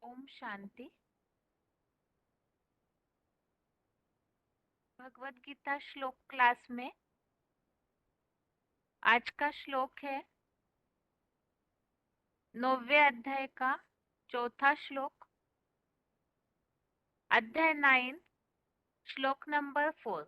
ओम शांति। भगवत गीता श्लोक क्लास में आज का श्लोक है 9वें अध्याय का चौथा श्लोक, अध्याय 9, श्लोक नंबर 4।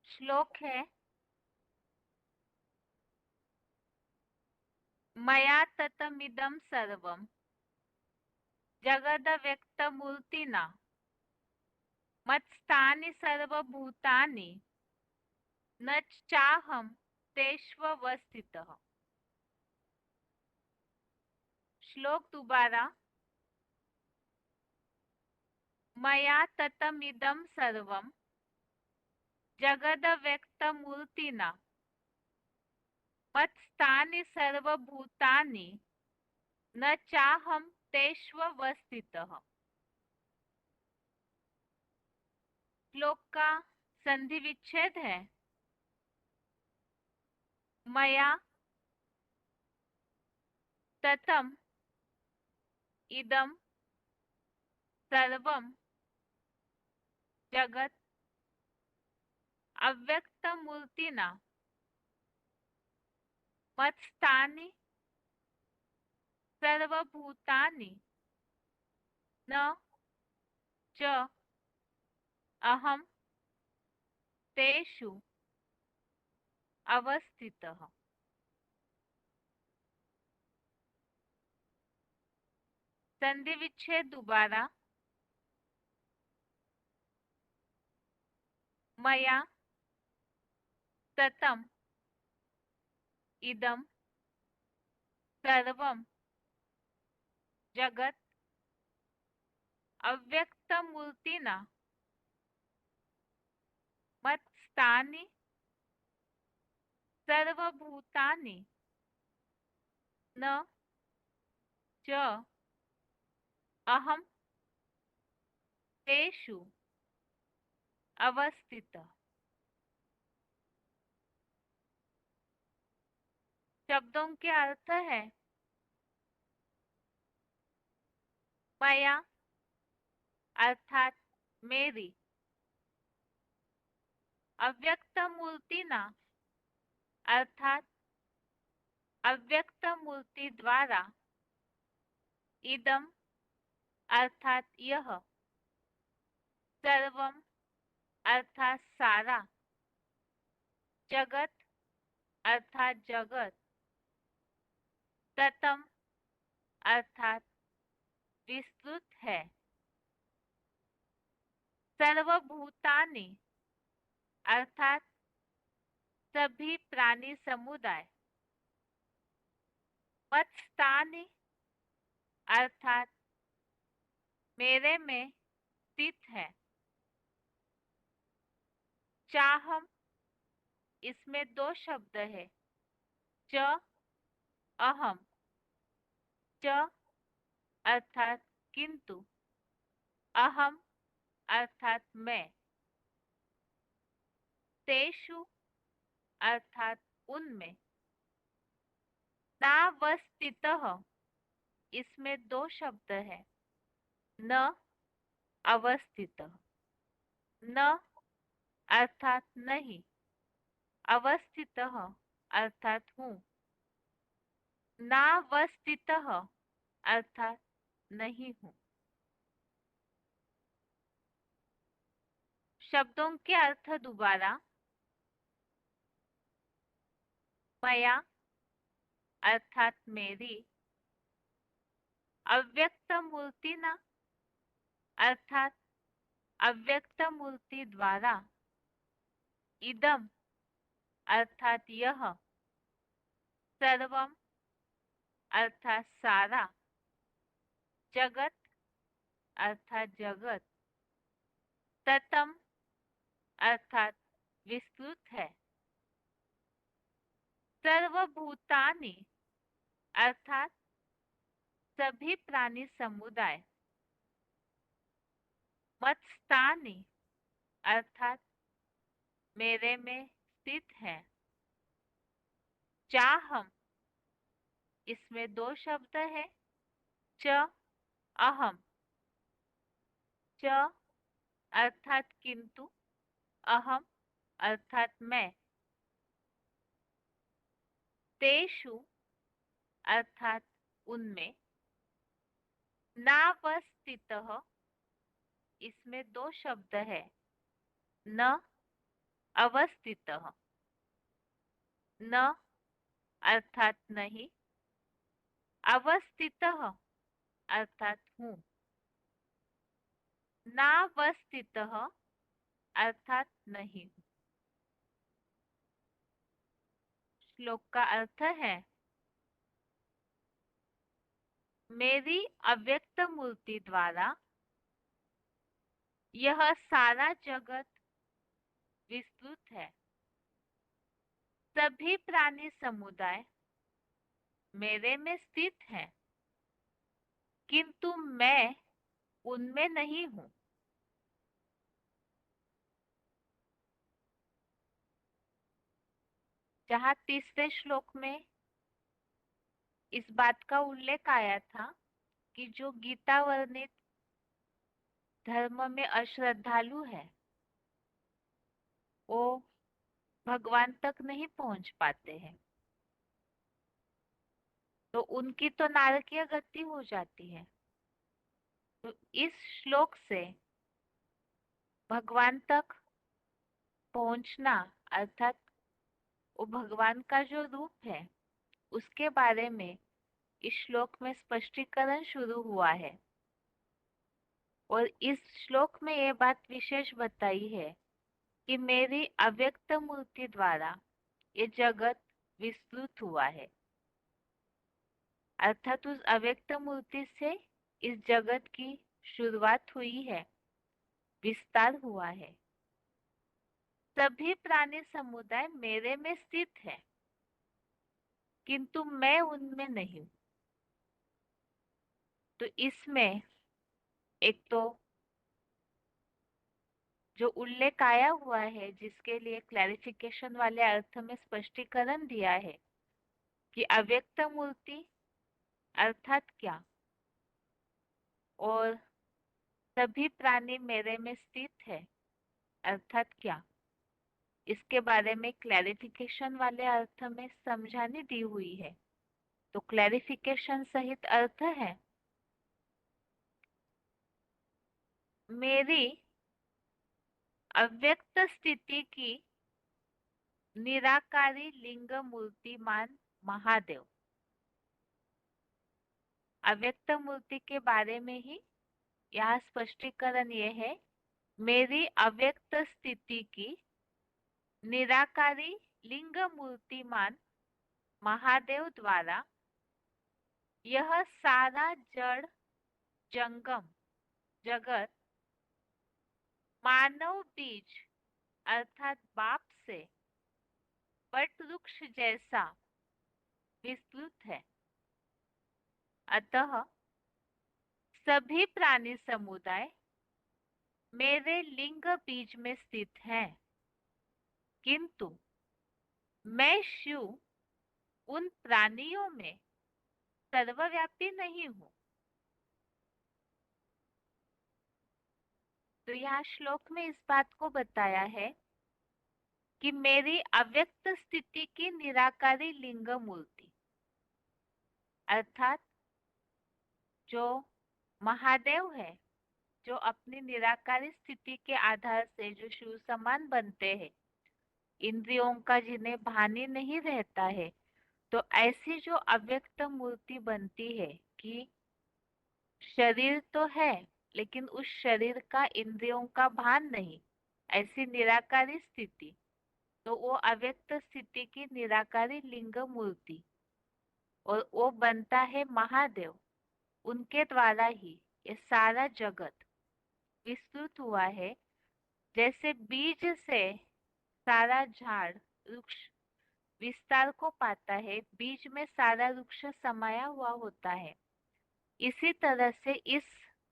श्लोक है मया ततमिदं सर्वं जगदव्यक्तमूर्तिना मत्स्थानि सर्वभूतानि न चाहं तेष्वस्थितः। श्लोक दोबारा। मया ततमिदं सर्वं जगदव्यक्तमूर्तिना मत्स्थानि सर्वभूतानि न चाहं तेष्वस्थितः। श्लोक का संधि विच्छेद है मया ततम इदम सर्वम जगत अव्यक्तमूर्तिना मत्स्थानि सर्वभूतानि न च अहं तेषु अवस्थितः। संधि विच्छेद दोबारा। मया ततम इदम सर्वम जगत अव्यक्तमूर्तिना मत्स्थानि सर्वभूतानि न च अहं तेषु अवस्थितः। शब्दों के अर्थ है मया अर्थात मेरी, अव्यक्त मूर्तिना अर्थात अव्यक्त मूर्ति द्वारा, इदम अर्थात यह, सर्वम अर्थात सारा, जगत अर्थात जगत, ततम अर्थात विस्तृत है, सर्वभूतानि अर्थात सभी प्राणी समुदाय, मत्स्थानि अर्थात मेरे में स्थित है, चाहम इसमें दो शब्द है, च अहम, च अर्थात किंतु, अहम अर्थात मैं, तेषु अर्थात उनमें, नावस्थितः इसमें दो शब्द है, न अवस्थितः, न अर्थात नहीं, अवस्थितः अर्थात हूँ, नावस्थितः अर्थात नहीं हूँ। शब्दों के अर्थ दोबारा। मया अर्थात मेरी, अव्यक्त मूर्ति ना अर्थात अव्यक्त मूर्ति द्वारा, इदम अर्थात यह, सर्वम अर्थात सारा, जगत अर्थात जगत, ततम अर्थात विस्तृत है, सर्वभूतानि अर्थात सभी प्राणी समुदाय, मत्स्थानि अर्थात मेरे में स्थित है, चाहम इसमें दो शब्द है, च अहम, च अर्थात किंतु, अहम अर्थात मैं, तेषु अर्थात उनमें, नावस्थितः इसमें दो शब्द है, न अवस्थितः, न अर्थात नहीं, अवस्थितः अर्थात हूँ, नावस्थितः अर्थात नहीं। श्लोक का अर्थ है, मेरी अव्यक्त मूर्ति द्वारा यह सारा जगत विस्तृत है, सभी प्राणी समुदाय मेरे में स्थित है, किंतु मैं उनमें नहीं हूँ। जहाँ तीसरे श्लोक में इस बात का उल्लेख आया था कि जो गीता वर्णित धर्म में अश्रद्धालु है वो भगवान तक नहीं पहुंच पाते हैं, तो उनकी तो नारकीय गति हो जाती है। तो इस श्लोक से भगवान तक पहुंचना अर्थात वो भगवान का जो रूप है उसके बारे में इस श्लोक में स्पष्टीकरण शुरू हुआ है। और इस श्लोक में ये बात विशेष बताई है कि मेरी अव्यक्त मूर्ति द्वारा ये जगत विस्तृत हुआ है, अर्थात उस अव्यक्त मूर्ति से इस जगत की शुरुआत हुई है, विस्तार हुआ है। सभी प्राणी समुदाय मेरे में स्थित है, किंतु मैं उनमें नहीं। तो इसमें एक तो जो उल्लेख आया हुआ है जिसके लिए क्लैरिफिकेशन वाले अर्थ में स्पष्टीकरण दिया है कि अव्यक्त मूर्ति अर्थात क्या और सभी प्राणी मेरे में स्थित है अर्थात क्या, इसके बारे में क्लैरिफिकेशन वाले अर्थ में समझानी दी हुई है। तो क्लैरिफिकेशन सहित अर्थ है, मेरी अव्यक्त स्थिति की निराकारी लिंग मूर्तिमान महादेव। अव्यक्त मूर्ति के बारे में ही यहाँ स्पष्टीकरण ये है, मेरी अव्यक्त स्थिति की निराकारी लिंग मूर्तिमान महादेव द्वारा यह सारा जड़ जंगम जगत मानव बीज अर्थात बाप से वट वृक्ष जैसा विस्तृत है। अतः सभी प्राणी समुदाय मेरे लिंग बीज में स्थित है, किंतु मैं शिव उन प्राणियों में सर्वव्यापी नहीं हूं। तो यहाँ श्लोक में इस बात को बताया है कि मेरी अव्यक्त स्थिति की निराकारी लिंग मूर्ति अर्थात जो महादेव है, जो अपनी निराकारी स्थिति के आधार से जो शिव समान बनते हैं, इंद्रियों का जिन्हें भानी नहीं रहता है, तो ऐसी जो अव्यक्त मूर्ति बनती है कि शरीर तो है लेकिन उस शरीर का इंद्रियों का भान नहीं, ऐसी निराकारी स्थिति, तो वो अव्यक्त स्थिति की निराकारी लिंग मूर्ति और वो बनता है महादेव। उनके द्वारा ही ये सारा जगत विस्तृत हुआ है। जैसे बीज से सारा झाड़ वृक्ष विस्तार को पाता है, बीज में सारा वृक्ष समाया हुआ होता है। इसी तरह से इस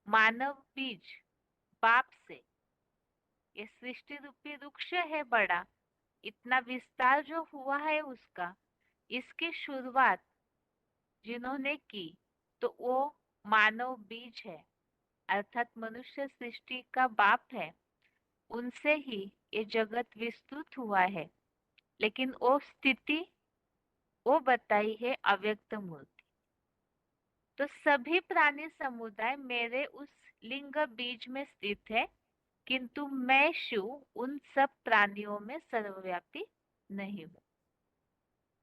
मानव बीज बाप से ये सृष्टि रूपी वृक्ष है बड़ा, इतना विस्तार जो हुआ है उसका, इसकी शुरुआत जिन्होंने की तो वो मानव बीज है, अर्थात मनुष्य सृष्टि का बाप है। उनसे ही ये जगत विस्तृत हुआ है। लेकिन वो स्थिति वो बताई है अव्यक्त मूर्ति। तो सभी प्राणी समुदाय मेरे उस लिंग बीज में स्थित है, किंतु मैं शिव उन सब प्राणियों में सर्वव्यापी नहीं हूँ।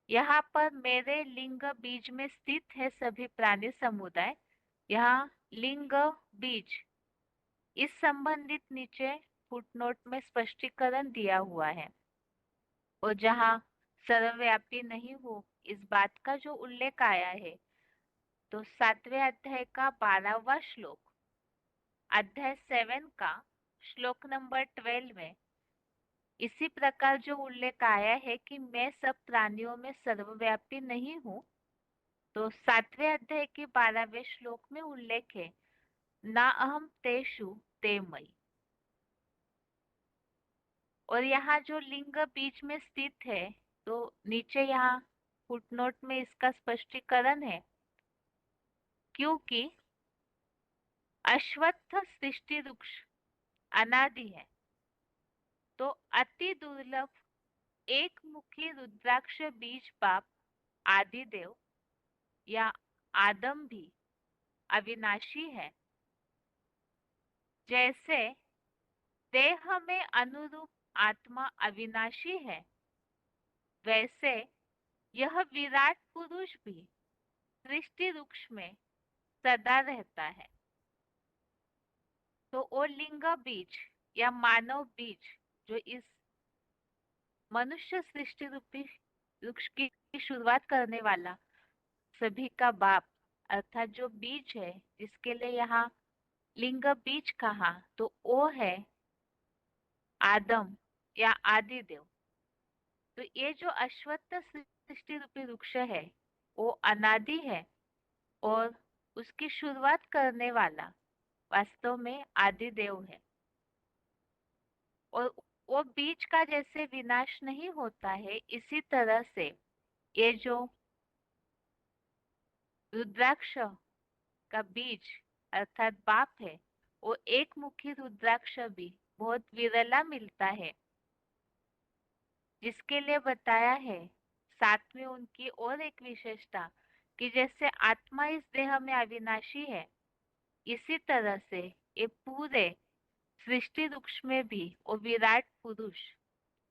यहाँ पर मेरे लिंग बीज में स्थित है सभी प्राणी समुदाय। यहाँ लिंग बीज इस संबंधित नीचे फुटनोट में स्पष्टीकरण दिया हुआ है। और जहाँ सर्वव्यापी नहीं हो इस बात का जो उल्लेख आया है, तो 7वें अध्याय का 12वां श्लोक, अध्याय 7 का श्लोक नंबर 12 में इसी प्रकार जो उल्लेख आया है कि मैं सब प्राणियों में सर्वव्यापी नहीं हूँ, तो 7वें अध्याय के 12वें श्लोक में उल्लेख है ना अहम तेषु ते मयि। और यहाँ जो लिंग बीच में स्थित है, तो नीचे यहाँ फुटनोट में इसका स्पष्टीकरण है, क्योंकि अश्वत्थ सृष्टि वृक्ष अनादि है, तो अति दुर्लभ एक मुखी रुद्राक्ष बीज बाप आदिदेव या आदम भी अविनाशी है। जैसे देह में अनुरूप आत्मा अविनाशी है, वैसे यह विराट पुरुष भी सृष्टि वृक्ष में सदा रहता है। तो वो लिंग बीज या मानव बीज जो इस मनुष्य सृष्टि रूपी वृक्ष की शुरुआत करने वाला सभी का बाप, अर्थात जो बीज है जिसके लिए यहाँ लिंग बीज कहा, तो वो है आदम या आदिदेव। तो ये जो अश्वत्थ सृष्टि रूपी वृक्ष है वो अनादि है, और उसकी शुरुआत करने वाला वास्तव में आदिदेव है। और वो बीज का जैसे विनाश नहीं होता है, इसी तरह से ये जो रुद्राक्ष का बीज अर्थात बाप है, वो एक मुखी रुद्राक्ष भी बहुत विरला मिलता है, जिसके लिए बताया है साथ में उनकी और एक विशेषता कि जैसे आत्मा इस देह में अविनाशी है, इसी तरह से ये पूरे सृष्टि वृक्ष में भी वो विराट पुरुष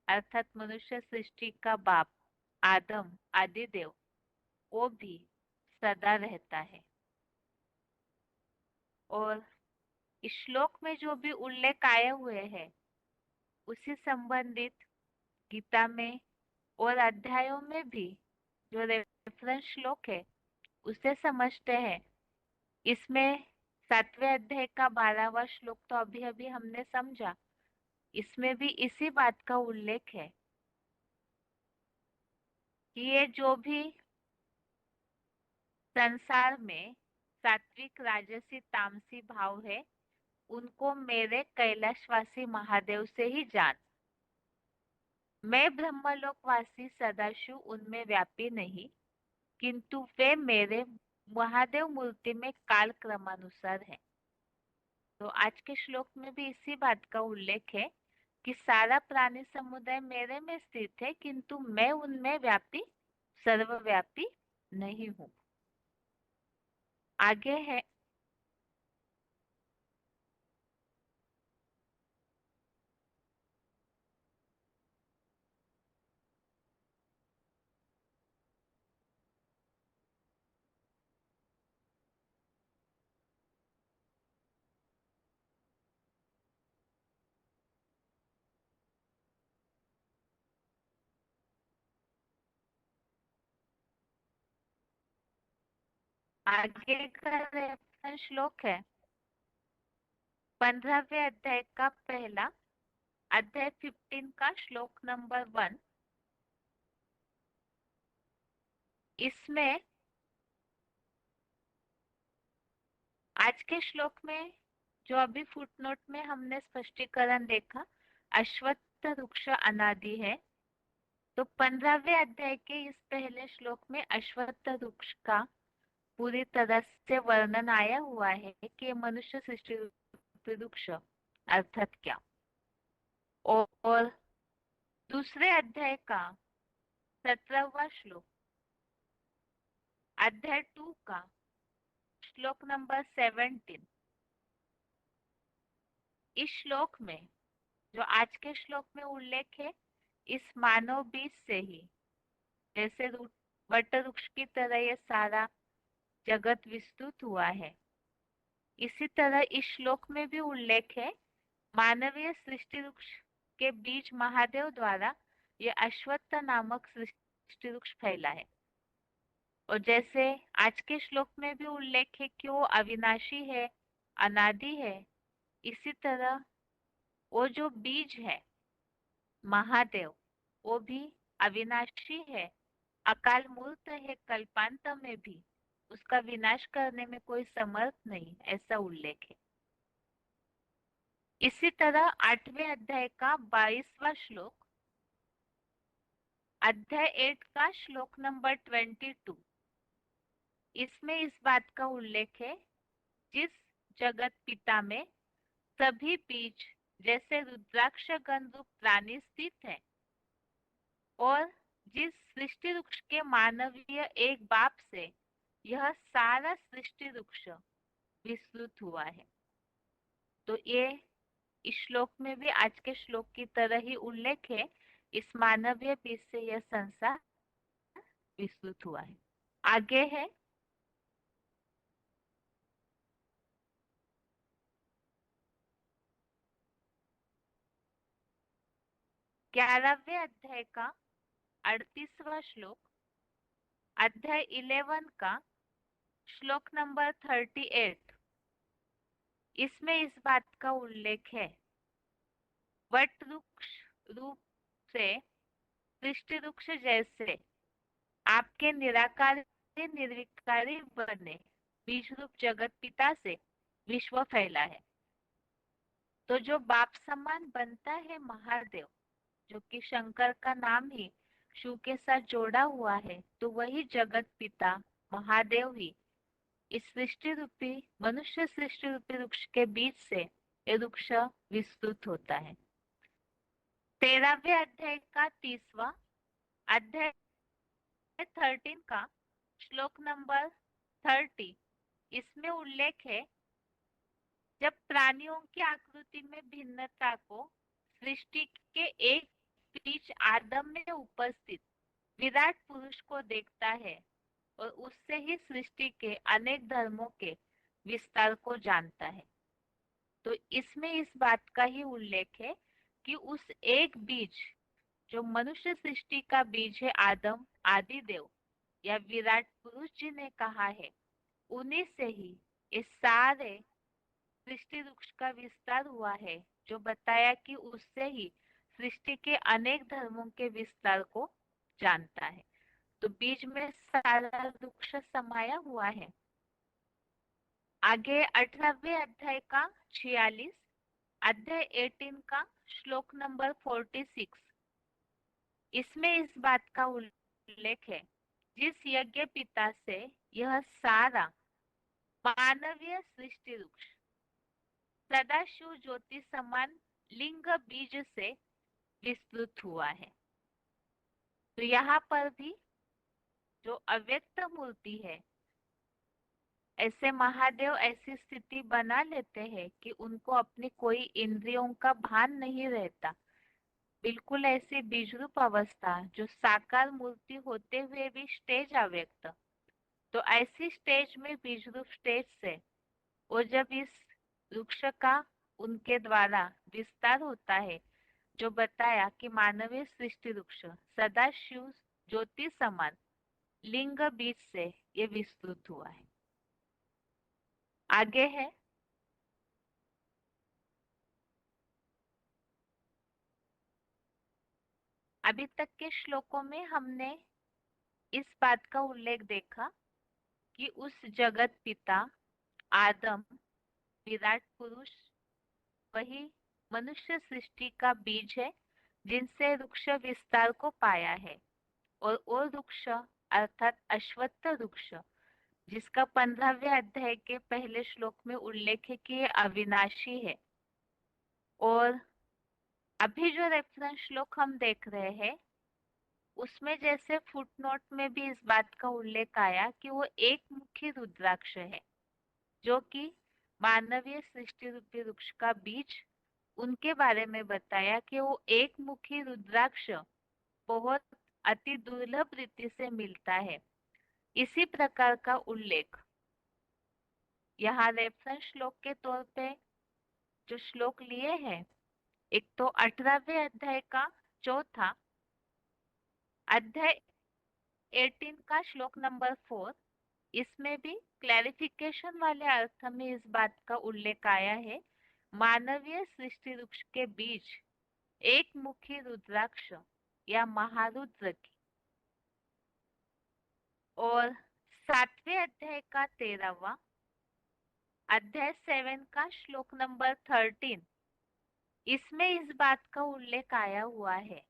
अर्थात मनुष्य सृष्टि का बाप आदम आदिदेव वो भी सदा रहता है। और इस श्लोक में जो भी उल्लेख आए हुए हैं उसी संबंधित गीता में और अध्यायों में भी जो रेफरेंस श्लोक है उसे समझते हैं। इसमें 7वें अध्याय का 12वां श्लोक तो अभी अभी हमने समझा, इसमें भी इसी बात का उल्लेख है कि ये जो भी संसार में सात्विक राजसी तामसी भाव है, उनको मेरे कैलाशवासी महादेव से ही जान। मैं ब्रह्मलोकवासी सदाशिव उनमें व्यापी नहीं, किंतु वे मेरे महादेव मूर्ति में काल क्रमानुसार है। तो आज के श्लोक में भी इसी बात का उल्लेख है कि सारा प्राणी समुदाय मेरे में स्थित है, किंतु मैं उनमें व्यापी सर्वव्यापी नहीं हूँ। आगे है आगे का मंथन श्लोक है 15वें अध्याय का पहला, अध्याय 15 का श्लोक नंबर 1। इसमें आज के श्लोक में जो अभी फुटनोट में हमने स्पष्टीकरण देखा, अश्वत्थ वृक्ष अनादि है। तो 15वें अध्याय के इस पहले श्लोक में अश्वत्थ वृक्ष का पूरी तरह से वर्णन आया हुआ है कि मनुष्य सृष्टि रूपी वृक्ष अर्थात क्या। और दूसरे अध्याय का 17वां श्लोक, अध्याय 2 का श्लोक नंबर 17। इस श्लोक में जो आज के श्लोक में उल्लेख है, इस मानव बीज से ही जैसे वट वृक्ष की तरह ये सारा जगत विस्तृत हुआ है, इसी तरह इस श्लोक में भी उल्लेख है मानवीय सृष्टि वृक्ष के बीज महादेव द्वारा ये अश्वत्थ नामक सृष्टि वृक्ष फैला है। और जैसे आज के श्लोक में भी उल्लेख है कि वो अविनाशी है, अनादि है, इसी तरह वो जो बीज है महादेव, वो भी अविनाशी है, अकाल मूर्त है, कल्पांत में भी उसका विनाश करने में कोई समर्थ नहीं, ऐसा उल्लेख है। इसी तरह 8वें अध्याय का 22वां श्लोक, अध्याय 8 का श्लोक नंबर 22। इसमें इस बात का उल्लेख है जिस जगत पिता में सभी बीज जैसे रुद्राक्ष गण रूप प्राणी स्थित है और जिस सृष्टि वृक्ष के मानवीय एक बाप से यह सारा सृष्टि वृक्ष विस्तृत हुआ है। तो ये इस श्लोक में भी आज के श्लोक की तरह ही उल्लेख है, इस मानवीय बीज से यह संसार विस्तृत हुआ है। आगे है 11वें अध्याय का 38वां श्लोक, अध्याय 11 का श्लोक नंबर 38। इसमें इस बात का उल्लेख है वट वृक्ष रूप से सृष्टि वृक्ष जैसे आपके निराकारी निर्विकारी बने बीज रूप जगत पिता से विश्व फैला है। तो जो बाप समान बनता है महादेव, जो कि शंकर का नाम ही शिव के साथ जोड़ा हुआ है, तो वही जगत पिता महादेव ही इस सृष्टि रूपी मनुष्य सृष्टि रूपी वृक्ष के बीच से ये वृक्ष विस्तृत होता है। 13वें अध्याय का 30वां, अध्याय 13 का श्लोक नंबर 30। इसमें उल्लेख है जब प्राणियों की आकृति में भिन्नता को सृष्टि के एक बीज आदम में उपस्थित विराट पुरुष को देखता है और उससे ही सृष्टि के अनेक धर्मों के विस्तार को जानता है। तो इसमें इस बात का ही उल्लेख है कि उस एक बीज जो मनुष्य सृष्टि का बीज है, आदम आदि देव या विराट पुरुष जी ने कहा है, उन्हीं से ही इस सारे सृष्टि वृक्ष का विस्तार हुआ है, जो बताया कि उससे ही सृष्टि के अनेक धर्मों के विस्तार को जानता है। तो बीज में सारा वृक्ष समाया हुआ है। आगे 18वें अध्याय का 46, अध्याय 18 का श्लोक नंबर 46। इसमें इस बात का उल्लेख है जिस यज्ञ पिता से यह सारा मानवीय सृष्टि वृक्ष सदाशिव ज्योति समान लिंग बीज से विस्तृत हुआ है। तो यहाँ पर भी जो अव्यक्त मूर्ति है, ऐसे महादेव ऐसी स्थिति बना लेते हैं कि उनको अपनी कोई इंद्रियों का भान नहीं रहता, बिल्कुल ऐसी बीजरूप अवस्था जो साकार मूर्ति होते हुए भी स्टेज अव्यक्त। तो ऐसी स्टेज में बीजरूप स्टेज से वो जब इस वृक्ष का उनके द्वारा विस्तार होता है, जो बताया कि मानवीय सृष्टि वृक्ष सदा शिव ज्योति समान लिंग बीज से ये विस्तृत हुआ है। आगे है, अभी तक के श्लोकों में हमने इस बात का उल्लेख देखा कि उस जगत पिता आदम विराट पुरुष वही मनुष्य सृष्टि का बीज है जिनसे वृक्ष विस्तार को पाया है। और वो वृक्ष अर्थात अश्वत्थ वृक्ष जिसका 15वें अध्याय के पहले श्लोक में उल्लेख है कि ये अविनाशी है। और अभी जो रेफरेंस श्लोक हम देख रहे हैं उसमें जैसे फुटनोट में भी इस बात का उल्लेख आया कि वो एक मुखी रुद्राक्ष है जो कि मानवीय सृष्टि रूपी वृक्ष का बीज, उनके बारे में बताया कि वो एक मुखी रुद्राक्ष बहुत अति दुर्लभ रीति से मिलता है। इसी प्रकार का उल्लेख यहाँ रेफरेंस श्लोक के तौर पे जो श्लोक लिए हैं, एक तो 18वें अध्याय का चौथा अध्याय 18 का श्लोक नंबर 4, इसमें भी क्लैरिफिकेशन वाले अर्थ में इस बात का उल्लेख आया है, मानवीय सृष्टि वृक्ष के बीज एक मुखी रुद्राक्ष या महारुद्र की। और 7वें अध्याय का 13वां अध्याय 7 का श्लोक नंबर 13, इसमें इस बात का उल्लेख आया हुआ है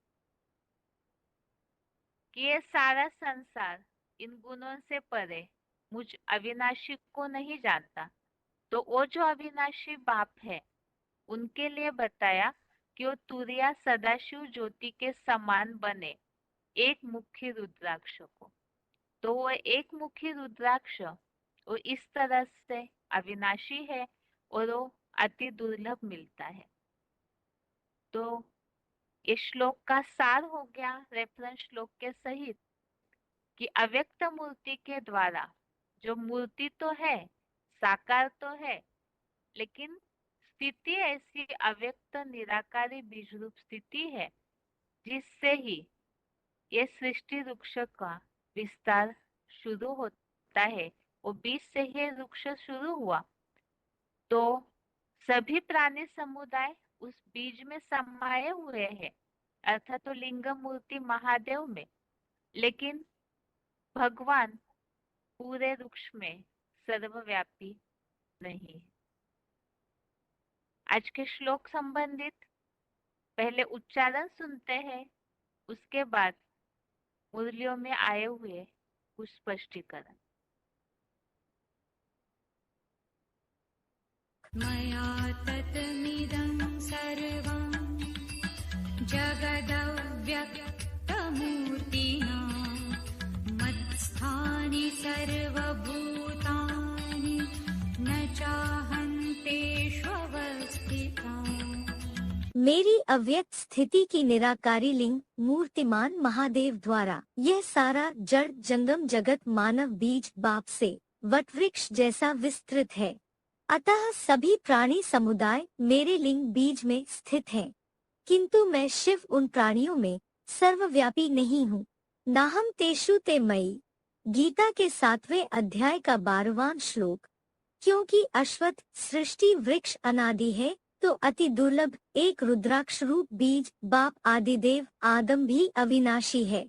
कि ये सारा संसार इन गुणों से परे मुझ अविनाशी को नहीं जानता। तो वो जो अविनाशी बाप है उनके लिए बताया कि वो तुरिया सदाशिव ज्योति के समान बने एक मुखी रुद्राक्ष को। तो वो एक मुखी रुद्राक्ष वो इस तरह से अविनाशी है और वो अति दुर्लभ मिलता है। तो इस श्लोक का सार हो गया रेफरेंस श्लोक के सहित कि अव्यक्त मूर्ति के द्वारा जो मूर्ति तो है, साकार तो है, लेकिन स्थिति ऐसी अव्यक्त निराकारी बीज रूप स्थिति है जिससे ही ये सृष्टि वृक्ष का विस्तार शुरू होता है। वो बीज से ही वृक्ष शुरू हुआ तो सभी प्राणी समुदाय उस बीज में समाये हुए हैं, अर्थात तो लिंग मूर्ति महादेव में। लेकिन भगवान पूरे वृक्ष में सर्वव्यापी नहीं। आज के श्लोक संबंधित पहले उच्चारण सुनते हैं, उसके बाद मुरलियों में आए हुए कुछ स्पष्टीकरण। मया तत्मिदं सर्वं जगदव्यक्तमूर्तिना मत्स्थानि सर्वभूतानि न चाहन्तेष्वस्थितानि। मेरी अव्यक्त स्थिति की निराकारी लिंग मूर्तिमान महादेव द्वारा यह सारा जड़ जंगम जगत मानव बीज बाप से वटवृक्ष जैसा विस्तृत है। अतः सभी प्राणी समुदाय मेरे लिंग बीज में स्थित हैं, किंतु मैं शिव उन प्राणियों में सर्वव्यापी नहीं हूँ। नाहम तेषु ते मयि, गीता के 7वें अध्याय का 12वां श्लोक। क्योंकि अश्वत्थ सृष्टि वृक्ष अनादि है तो अति दुर्लभ एक रुद्राक्ष रूप बीज बाप आदिदेव आदम भी अविनाशी है।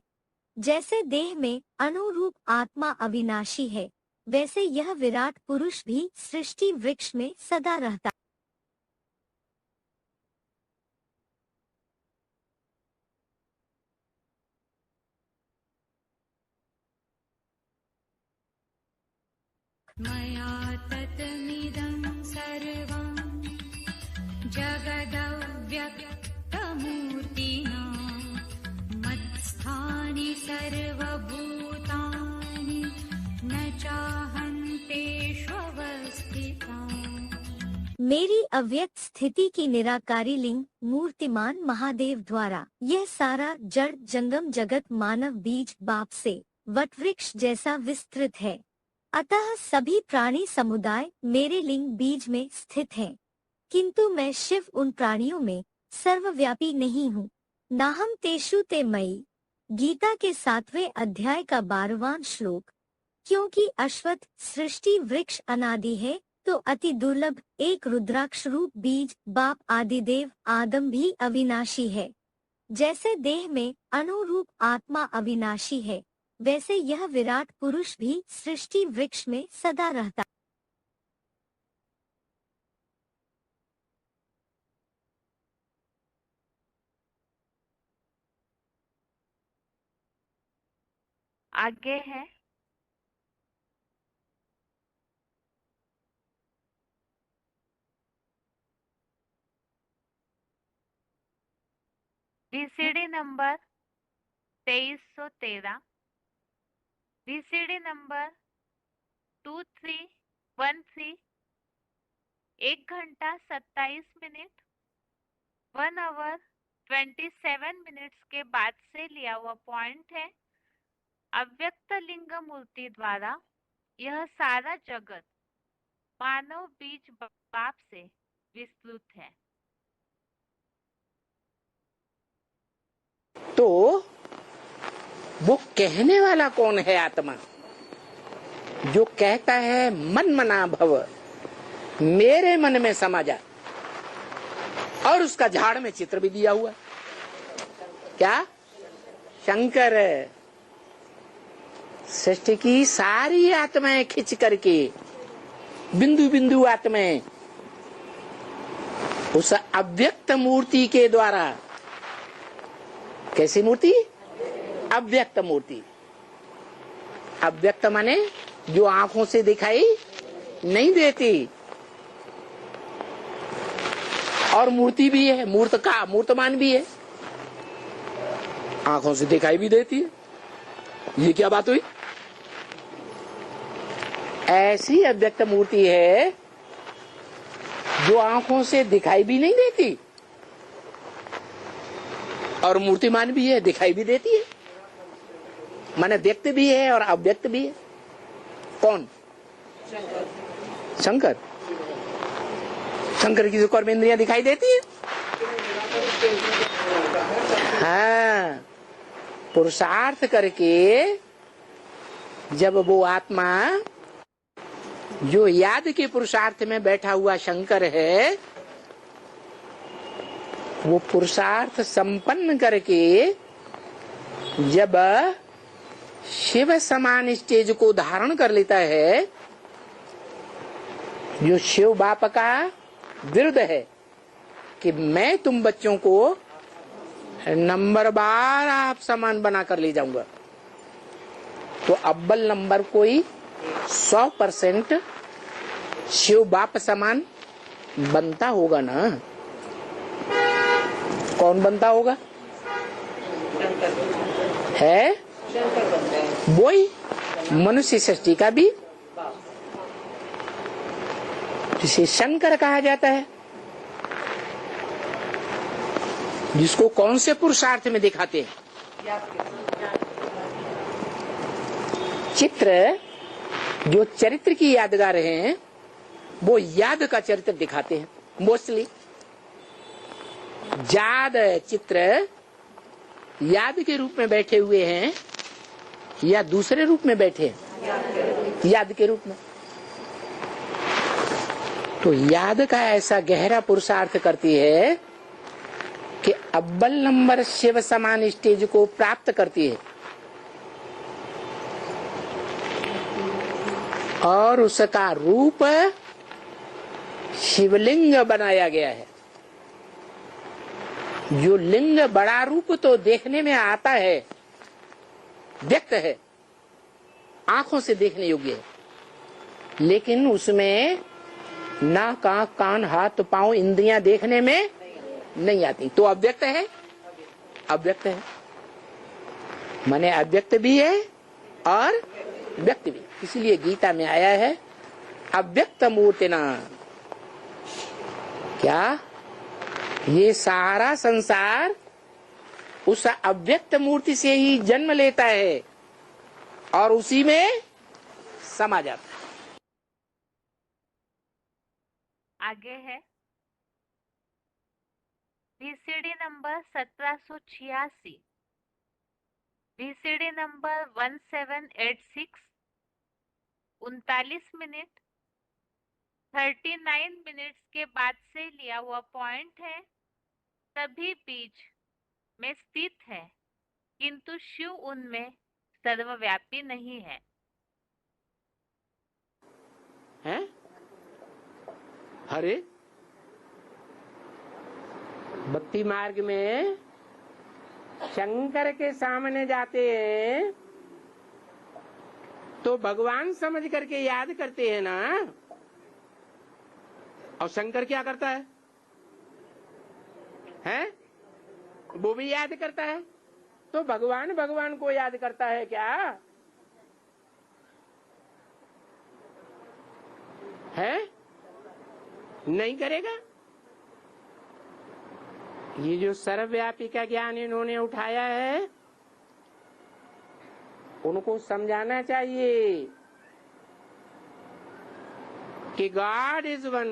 जैसे देह में अनुरूप आत्मा अविनाशी है, वैसे यह विराट पुरुष भी सृष्टि वृक्ष में सदा रहता। मया तत्मिदं सर्वं जगदव्यक्तमूर्तिना मत्स्थानि सर्वभूतानि न चाहन्तेष्वस्थितानि। मेरी अव्यक्त स्थिति की निराकारी लिंग मूर्तिमान महादेव द्वारा यह सारा जड़ जंगम जगत मानव बीज बाप से वटवृक्ष जैसा विस्तृत है। अतः सभी प्राणी समुदाय मेरे लिंग बीज में स्थित हैं, किंतु मैं शिव उन प्राणियों में सर्वव्यापी नहीं हूँ। नाहम तेषु ते मयि, गीता के 7वें अध्याय का 12वां श्लोक। क्योंकि अश्वत्थ सृष्टि वृक्ष अनादि है तो अति दुर्लभ एक रुद्राक्ष रूप बीज बाप आदिदेव आदम भी अविनाशी है। जैसे देह में अनुरूप आत्मा अविनाशी है, वैसे यह विराट पुरुष भी सृष्टि वृक्ष में सदा रहता। आगे है बीसीडी नंबर 2313, बीसीडी नंबर 2313, 1 घंटा 27 मिनट 1 आवर 27 मिनट्स के बाद से लिया हुआ पॉइंट है। अव्यक्त लिंग मूर्ति द्वारा यह सारा जगत मानव बीज बाप से विस्तृत है। तो वो कहने वाला कौन है? आत्मा जो कहता है मन मना भव, मेरे मन में समा जा, और उसका झाड़ में चित्र भी दिया हुआ। क्या? शंकर सृष्टि की सारी आत्माएं खिंच करके बिंदु बिंदु आत्माएं उस अव्यक्त मूर्ति के द्वारा, कैसी मूर्ति? अव्यक्त मूर्ति। अव्यक्त माने जो आंखों से दिखाई नहीं देती, और मूर्ति भी है, मूर्तमान भी है, आंखों से दिखाई भी देती है। ये क्या बात हुई? ऐसी अव्यक्त मूर्ति है जो आंखों से दिखाई भी नहीं देती, और मूर्तिमान भी है, दिखाई भी देती है, माने व्यक्त भी है और अव्यक्त भी है। कौन? शंकर। शंकर की जो कर्म इंद्रियां दिखाई देती है। हाँ, पुरुषार्थ करके जब वो आत्मा जो याद के पुरुषार्थ में बैठा हुआ शंकर है, वो पुरुषार्थ संपन्न करके जब शिव समान स्टेज को धारण कर लेता है, जो शिव बाप का विरुद्ध है कि मैं तुम बच्चों को नंबर बार आप समान बना कर ले जाऊंगा, तो अव्वल नंबर कोई 100% शिव बाप समान बनता होगा ना? कौन बनता होगा? है वही मनुष्य सृष्टि का भी, जिसे शंकर कहा जाता है, जिसको कौन से पुरुषार्थ में दिखाते हैं? चित्र जो चरित्र की यादगार हैं, वो याद का चरित्र दिखाते हैं। मोस्टली याद चित्र याद के रूप में बैठे हुए हैं या दूसरे रूप में बैठे हैं? याद के रूप में। तो याद का ऐसा गहरा पुरुषार्थ करती है कि अव्वल नंबर शिव समान स्टेज को प्राप्त करती है, और उसका रूप शिवलिंग बनाया गया है। जो लिंग बड़ा रूप तो देखने में आता है, व्यक्त है, आंखों से देखने योग्य है, लेकिन उसमें नाक, आंख, कान, हाथ, पांव, इंद्रियां देखने में नहीं आती, तो अव्यक्त है। अव्यक्त है माने अव्यक्त भी है और व्यक्त भी। इसलिए गीता में आया है अव्यक्त मूर्तिना। क्या? ये सारा संसार उस अव्यक्त मूर्ति से ही जन्म लेता है और उसी में समा जाता है। आगे है BCD number 1786, BCD number 1786, 39 minute 39 minutes के बाद से लिया हुआ पॉइंट है। सभी बीज में स्थित है, किंतु शिव उनमें सर्वव्यापी नहीं है। हैं? अरे भक्ति मार्ग में शंकर के सामने जाते हैं तो भगवान समझ करके याद करते हैं ना। और शंकर क्या करता है? हैं? वो भी याद करता है। तो भगवान भगवान को याद करता है क्या? है? नहीं करेगा। ये जो सर्वव्यापी का ज्ञान इन्होंने उठाया है, उनको समझाना चाहिए कि गॉड इज वन,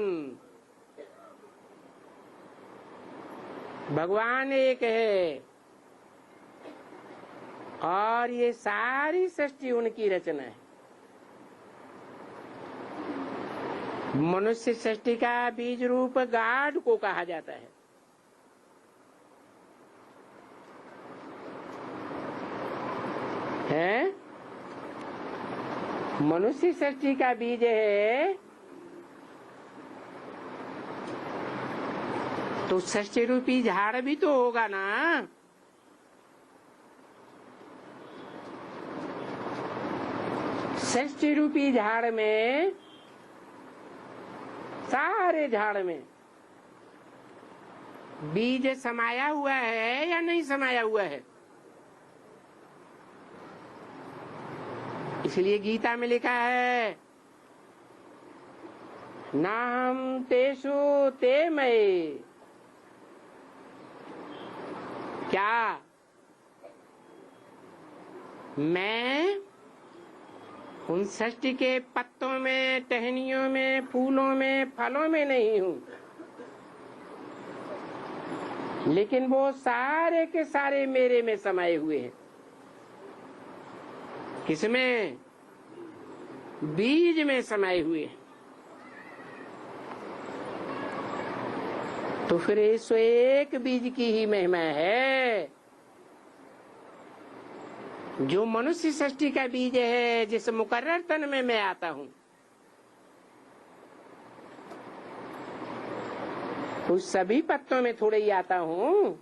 भगवान एक है और ये सारी सृष्टि उनकी रचना है। मनुष्य सृष्टि का बीज रूप गॉड को कहा जाता है। हैं? मनुष्य सृष्टि का बीज है तो सृष्टि रूपी झाड़ भी तो होगा ना। सृष्टि रूपी झाड़ में, सारे झाड़ में बीज समाया हुआ है या नहीं समाया हुआ है? इसलिए गीता में लिखा है, नाहं तेषु ते मयि। क्या मैं उन सृष्टि के पत्तों में, टहनियों में, फूलों में, फलों में नहीं हूँ, लेकिन वो सारे के सारे मेरे में समाये हुए हैं। किसमें? बीज में समाये हुए हैं। तो फिर इस एक बीज की ही महिमा है जो मनुष्य सृष्टि का बीज है, जिस मुकर्रर तन में मैं आता हूँ। उस सभी पत्तों में थोड़े ही आता हूँ,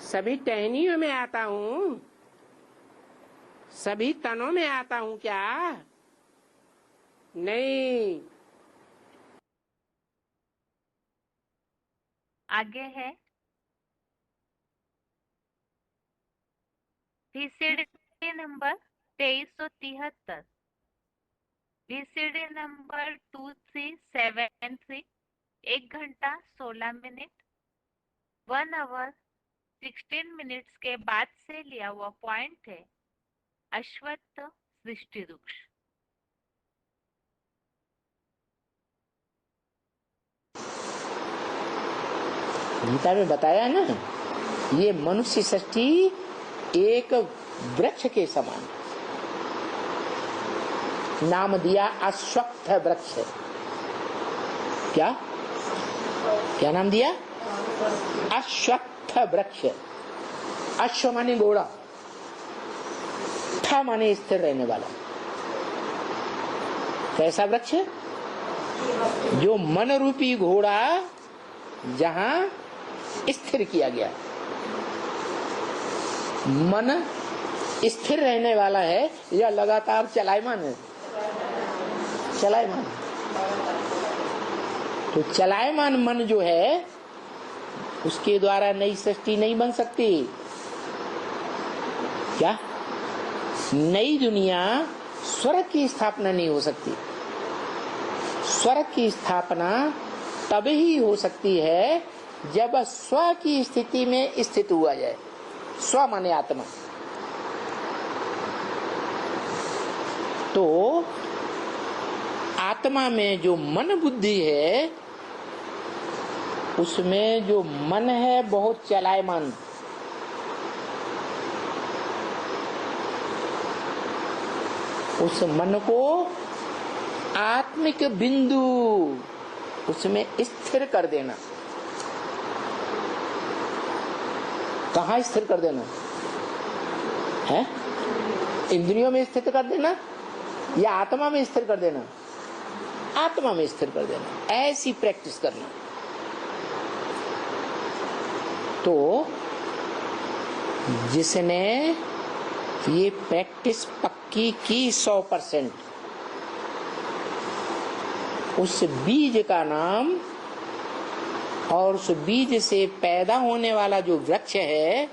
सभी टहनियों में आता हूँ, सभी तनों में आता हूँ क्या? नहीं। आगे है VCD नंबर 2373, VCD नंबर 2373, 1 घंटा 16 मिनट, 1 आवर 16 मिनट्स के बाद से लिया हुआ पॉइंट है अश्वत्थ सृष्टि वृक्ष। गीता में बताया ना, ये मनुष्य सृष्टि एक वृक्ष के समान, नाम दिया अश्वत्थ वृक्ष। क्या क्या नाम दिया? अश्वत्थ वृक्ष। अश्व माने घोड़ा, थ माने स्थिर रहने वाला। कैसा वृक्ष? जो मन रूपी घोड़ा जहां स्थिर किया गया, मन स्थिर रहने वाला है या लगातार चलायमान है? चलायमान। तो चलायमान मन जो है, उसके द्वारा नई सृष्टि नहीं बन सकती। क्या? नई दुनिया, स्वर्ग की स्थापना नहीं हो सकती। स्वर्ग की स्थापना तब ही हो सकती है जब स्व की स्थिति में स्थित हुआ जाए। स्व माने आत्मा। तो आत्मा में जो मन बुद्धि है, उसमें जो मन है बहुत चलायमान, उस मन को आत्मिक बिंदु उसमें स्थिर कर देना। कहाँ स्थिर कर देना है? इंद्रियों में स्थिर कर देना या आत्मा में स्थिर कर देना? आत्मा में स्थिर कर देना। ऐसी प्रैक्टिस करना। तो जिसने ये प्रैक्टिस पक्की की 100%, उस बीज का नाम और उस बीज से पैदा होने वाला जो वृक्ष है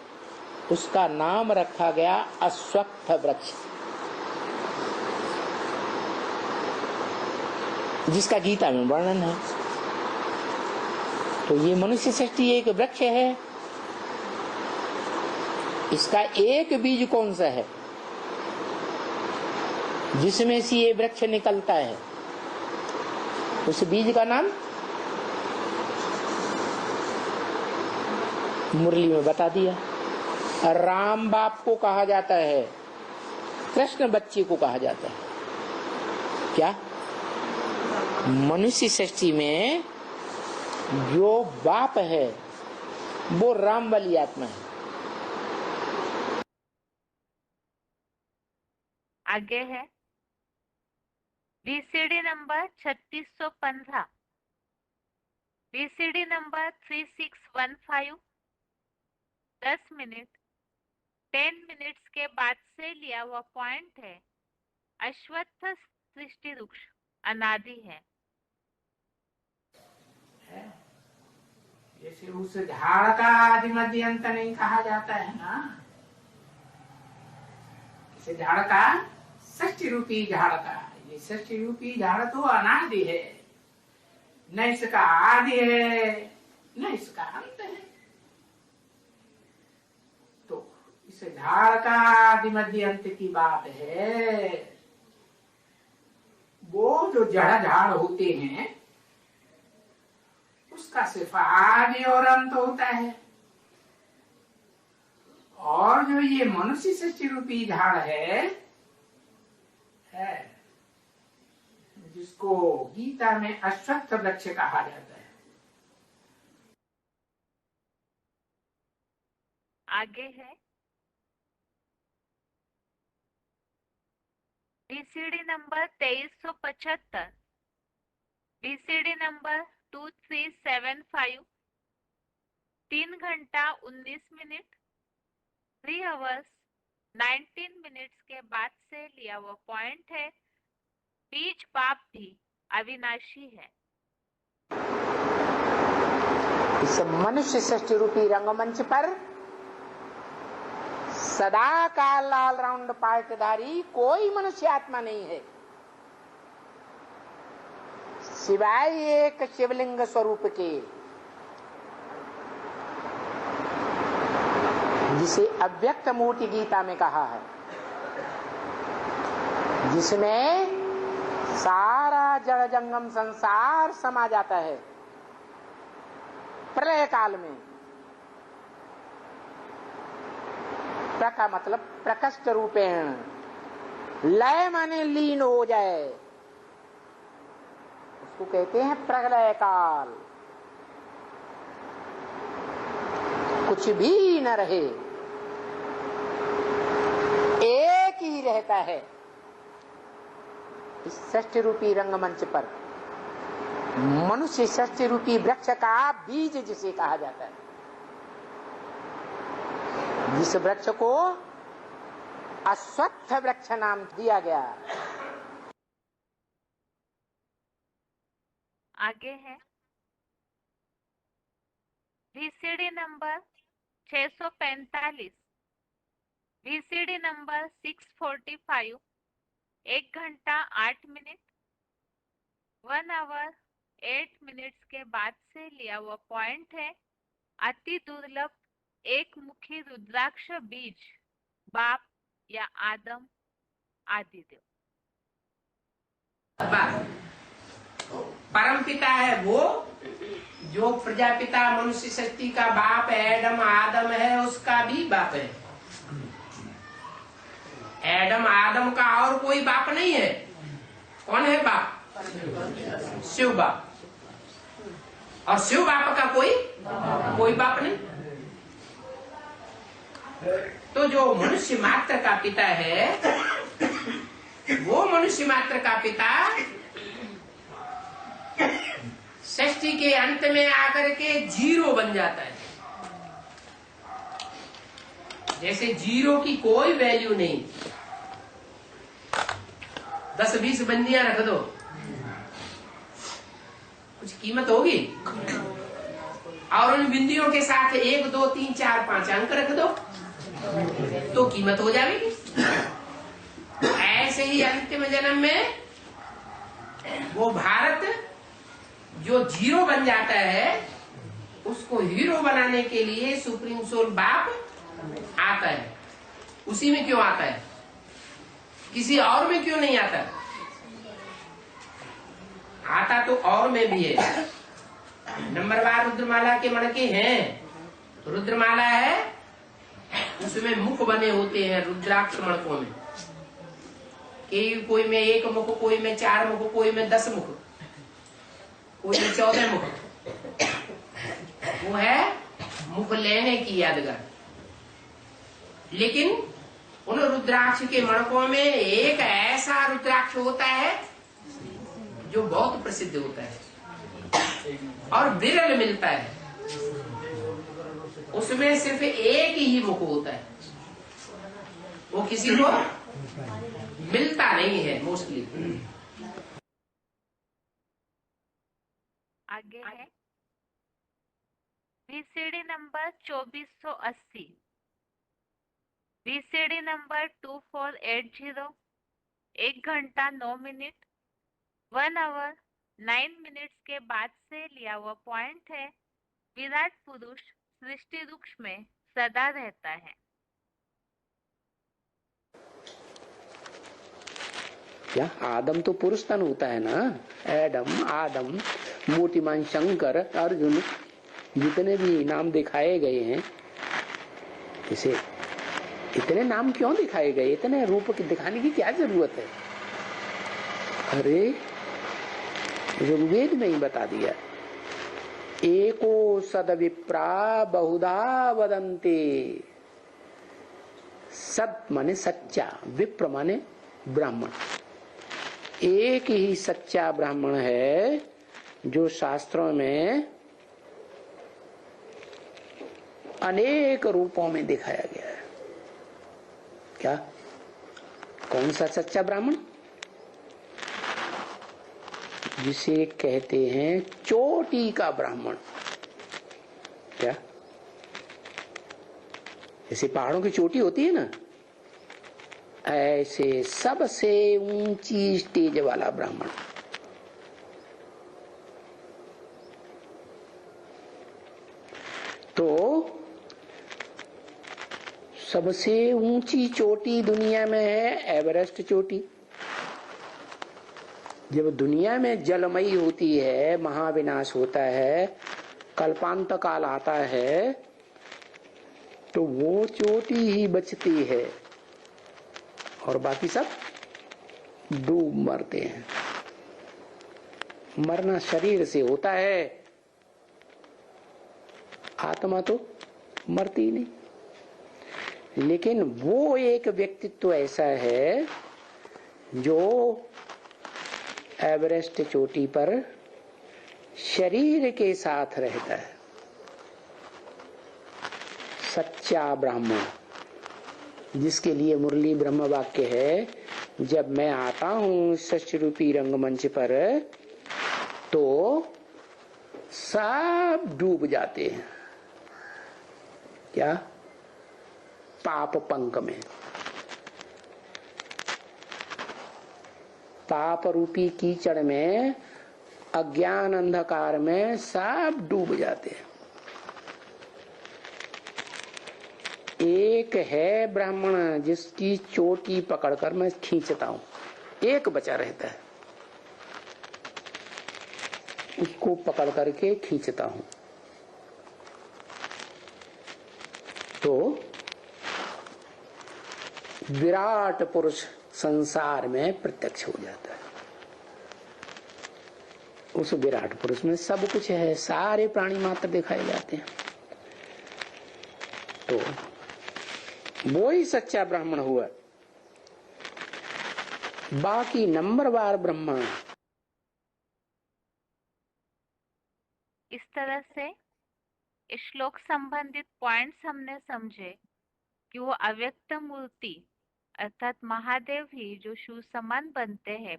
उसका नाम रखा गया अश्वत्थ वृक्ष, जिसका गीता में वर्णन है। तो ये मनुष्य सृष्टि एक वृक्ष है। इसका एक बीज कौन सा है जिसमें से ये वृक्ष निकलता है? उस बीज का नाम मुरली में बता दिया। राम बाप को कहा जाता है, कृष्ण बच्चे को कहा जाता है। क्या? मनुष्य सृष्टि में जो बाप है वो राम वाली आत्मा है। आगे है BCD number 3615, BCD number 3615, 10 minute 10 minutes के बाद से लिया हुआ पॉइंट है। अश्वत्थ सृष्टि वृक्ष अनादि है। जैसे उस झाड़ का आदि मध्य अंत नहीं कहा जाता है ना, इसे झाड़ का सृष्टि रूपी झाड़ का, ये सृष्टि रूपी झाड़ तो अनादि है, न इसका आदि है न इसका अंत है। तो इस झाड़ का आदि मध्य अंत की बात है। वो जो जड़ झाड़ होते हैं उसका सिर्फ आदि और अंत होता है, और जो ये मनुष्य सृष्टि रूपी झाड़ है जिसको गीता में अश्वत्थ वृक्ष कहा जाता है। आगे है बीसीडी नंबर 2375, बीसीडी नंबर 2375, 3 घंटा 19 मिनट 3 आवर्स 19 मिनट्स के बाद से लिया हुआ पॉइंट है। बीज बाप भी अविनाशी है। इस मनुष्य सृष्टि रूपी रंगमंच पर सदा का लाल राउंड पार्टधारी कोई मनुष्य आत्मा नहीं है, सिवाय एक शिवलिंग स्वरूप के, जिसे अव्यक्त मूर्ति गीता में कहा है, जिसमें सारा जड़ जंगम संसार समा जाता है प्रलय काल में। प्रका मतलब प्रकष्ट रूपेण, लय माने लीन हो जाए, उसको कहते हैं प्रलय काल। कुछ भी न रहे, एक ही रहता है। इस षष्ठी रूपी रंगमंच पर मनुष्य षष्ठी रूपी वृक्ष का बीज जिसे कहा जाता है, जिस वृक्ष को अश्वत्थ वृक्ष नाम दिया गया। आगे है बीसीडी नंबर 645, बीसीडी नंबर 645, 1 घंटा 8 मिनट 1 आवर 8 मिनट्स के बाद से लिया हुआ पॉइंट है। अति दुर्लभ एक मुखी रुद्राक्ष बीज बाप या आदम आदिदेव। परम पिता है वो जो प्रजापिता मनुष्य सृष्टि का बाप एडम आदम है, उसका भी बाप है। एडम आदम का और कोई बाप नहीं है। कौन है बाप? शिव बाप, और शिव बाप का कोई बाप नहीं। तो जो मनुष्य मात्र का पिता है, वो मनुष्य मात्र का पिता सृष्टि के अंत में आकर के जीरो बन जाता है। जैसे जीरो की कोई वैल्यू नहीं, 10-20 बंदियां रख दो, कुछ कीमत होगी? और उन बिंदियों के साथ 1, 2, 3, 4, 5 अंक रख दो तो कीमत हो जाएगी। ऐसे ही अंतिम जन्म में वो भारत जो जीरो बन जाता है, उसको हीरो बनाने के लिए सुप्रीम सोल बाप आता है। उसी में क्यों आता है? किसी और में क्यों नहीं आता? आता तो और में भी है। नंबरवार रुद्रमाला के मणके हैं, रुद्रमाला है, उसमें मुख बने होते हैं रुद्राक्ष मणकों में। कोई में 1 मुख, कोई में 4 मुख, कोई में 10 मुख, कोई में 14 मुख। वो है मुख लेने की यादगार। लेकिन उन रुद्राक्ष के मणकों में एक ऐसा रुद्राक्ष होता है जो बहुत प्रसिद्ध होता है और विरल मिलता है। उसमें सिर्फ एक ही मुख होता है, वो किसी को मिलता नहीं है मोस्टली। आगे है VCD नंबर 2480, VCD नंबर 2480, 1 घंटा 9 मिनट 1 आवर 9 मिनट्स के बाद से लिया हुआ पॉइंट है। विराट पुरुष सृष्टि वृक्ष में सदा रहता है। क्या आदम तो पुरुष तन होता है ना? एडम, आदम, मूर्तिमान शंकर, अर्जुन, जितने भी नाम दिखाए गए हैं, इसे इतने नाम क्यों दिखाए गए? इतने रूप दिखाने की क्या जरूरत है? अरे ऋग्वेद में ही बता दिया, एको सदविप्रा बहुधा वदन्ते। सद माने सच्चा, विप्र माने ब्राह्मण। एक ही सच्चा ब्राह्मण है जो शास्त्रों में अनेक रूपों में दिखाया गया है। क्या? कौन सा सच्चा ब्राह्मण? जिसे कहते हैं चोटी का ब्राह्मण। क्या? जैसे पहाड़ों की चोटी होती है ना, ऐसे सबसे ऊंची स्टेज वाला ब्राह्मण। तो सबसे ऊंची चोटी दुनिया में है एवरेस्ट चोटी। जब दुनिया में जलमयी होती है, महाविनाश होता है, कल्पांत काल आता है, तो वो चोटी ही बचती है और बाकी सब डूब मरते हैं। मरना शरीर से होता है, आत्मा तो मरती ही नहीं। लेकिन वो एक व्यक्तित्व ऐसा है जो एवरेस्ट चोटी पर शरीर के साथ रहता है। सच्चा ब्राह्मण, जिसके लिए मुरली ब्रह्म वाक्य है, जब मैं आता हूं सच रूपी रंगमंच पर तो सब डूब जाते हैं। क्या? पाप पंक में, पाप रूपी कीचड़ में, अज्ञान अंधकार में सब डूब जाते हैं। एक है ब्राह्मण जिसकी चोटी पकड़कर मैं खींचता हूं, एक बचा रहता है, उसको पकड़ करके खींचता हूं। तो विराट पुरुष संसार में प्रत्यक्ष हो जाता है। उस विराट पुरुष में सब कुछ है, सारे प्राणी मात्र दिखाए जाते हैं। तो वो ही सच्चा ब्राह्मण हुआ। बाकी नंबरवार ब्रह्मा। इस तरह से इस श्लोक संबंधित पॉइंट्स हमने समझे कि वो अव्यक्त मूर्ति अर्थात महादेव ही जो शिव समान बनते हैं,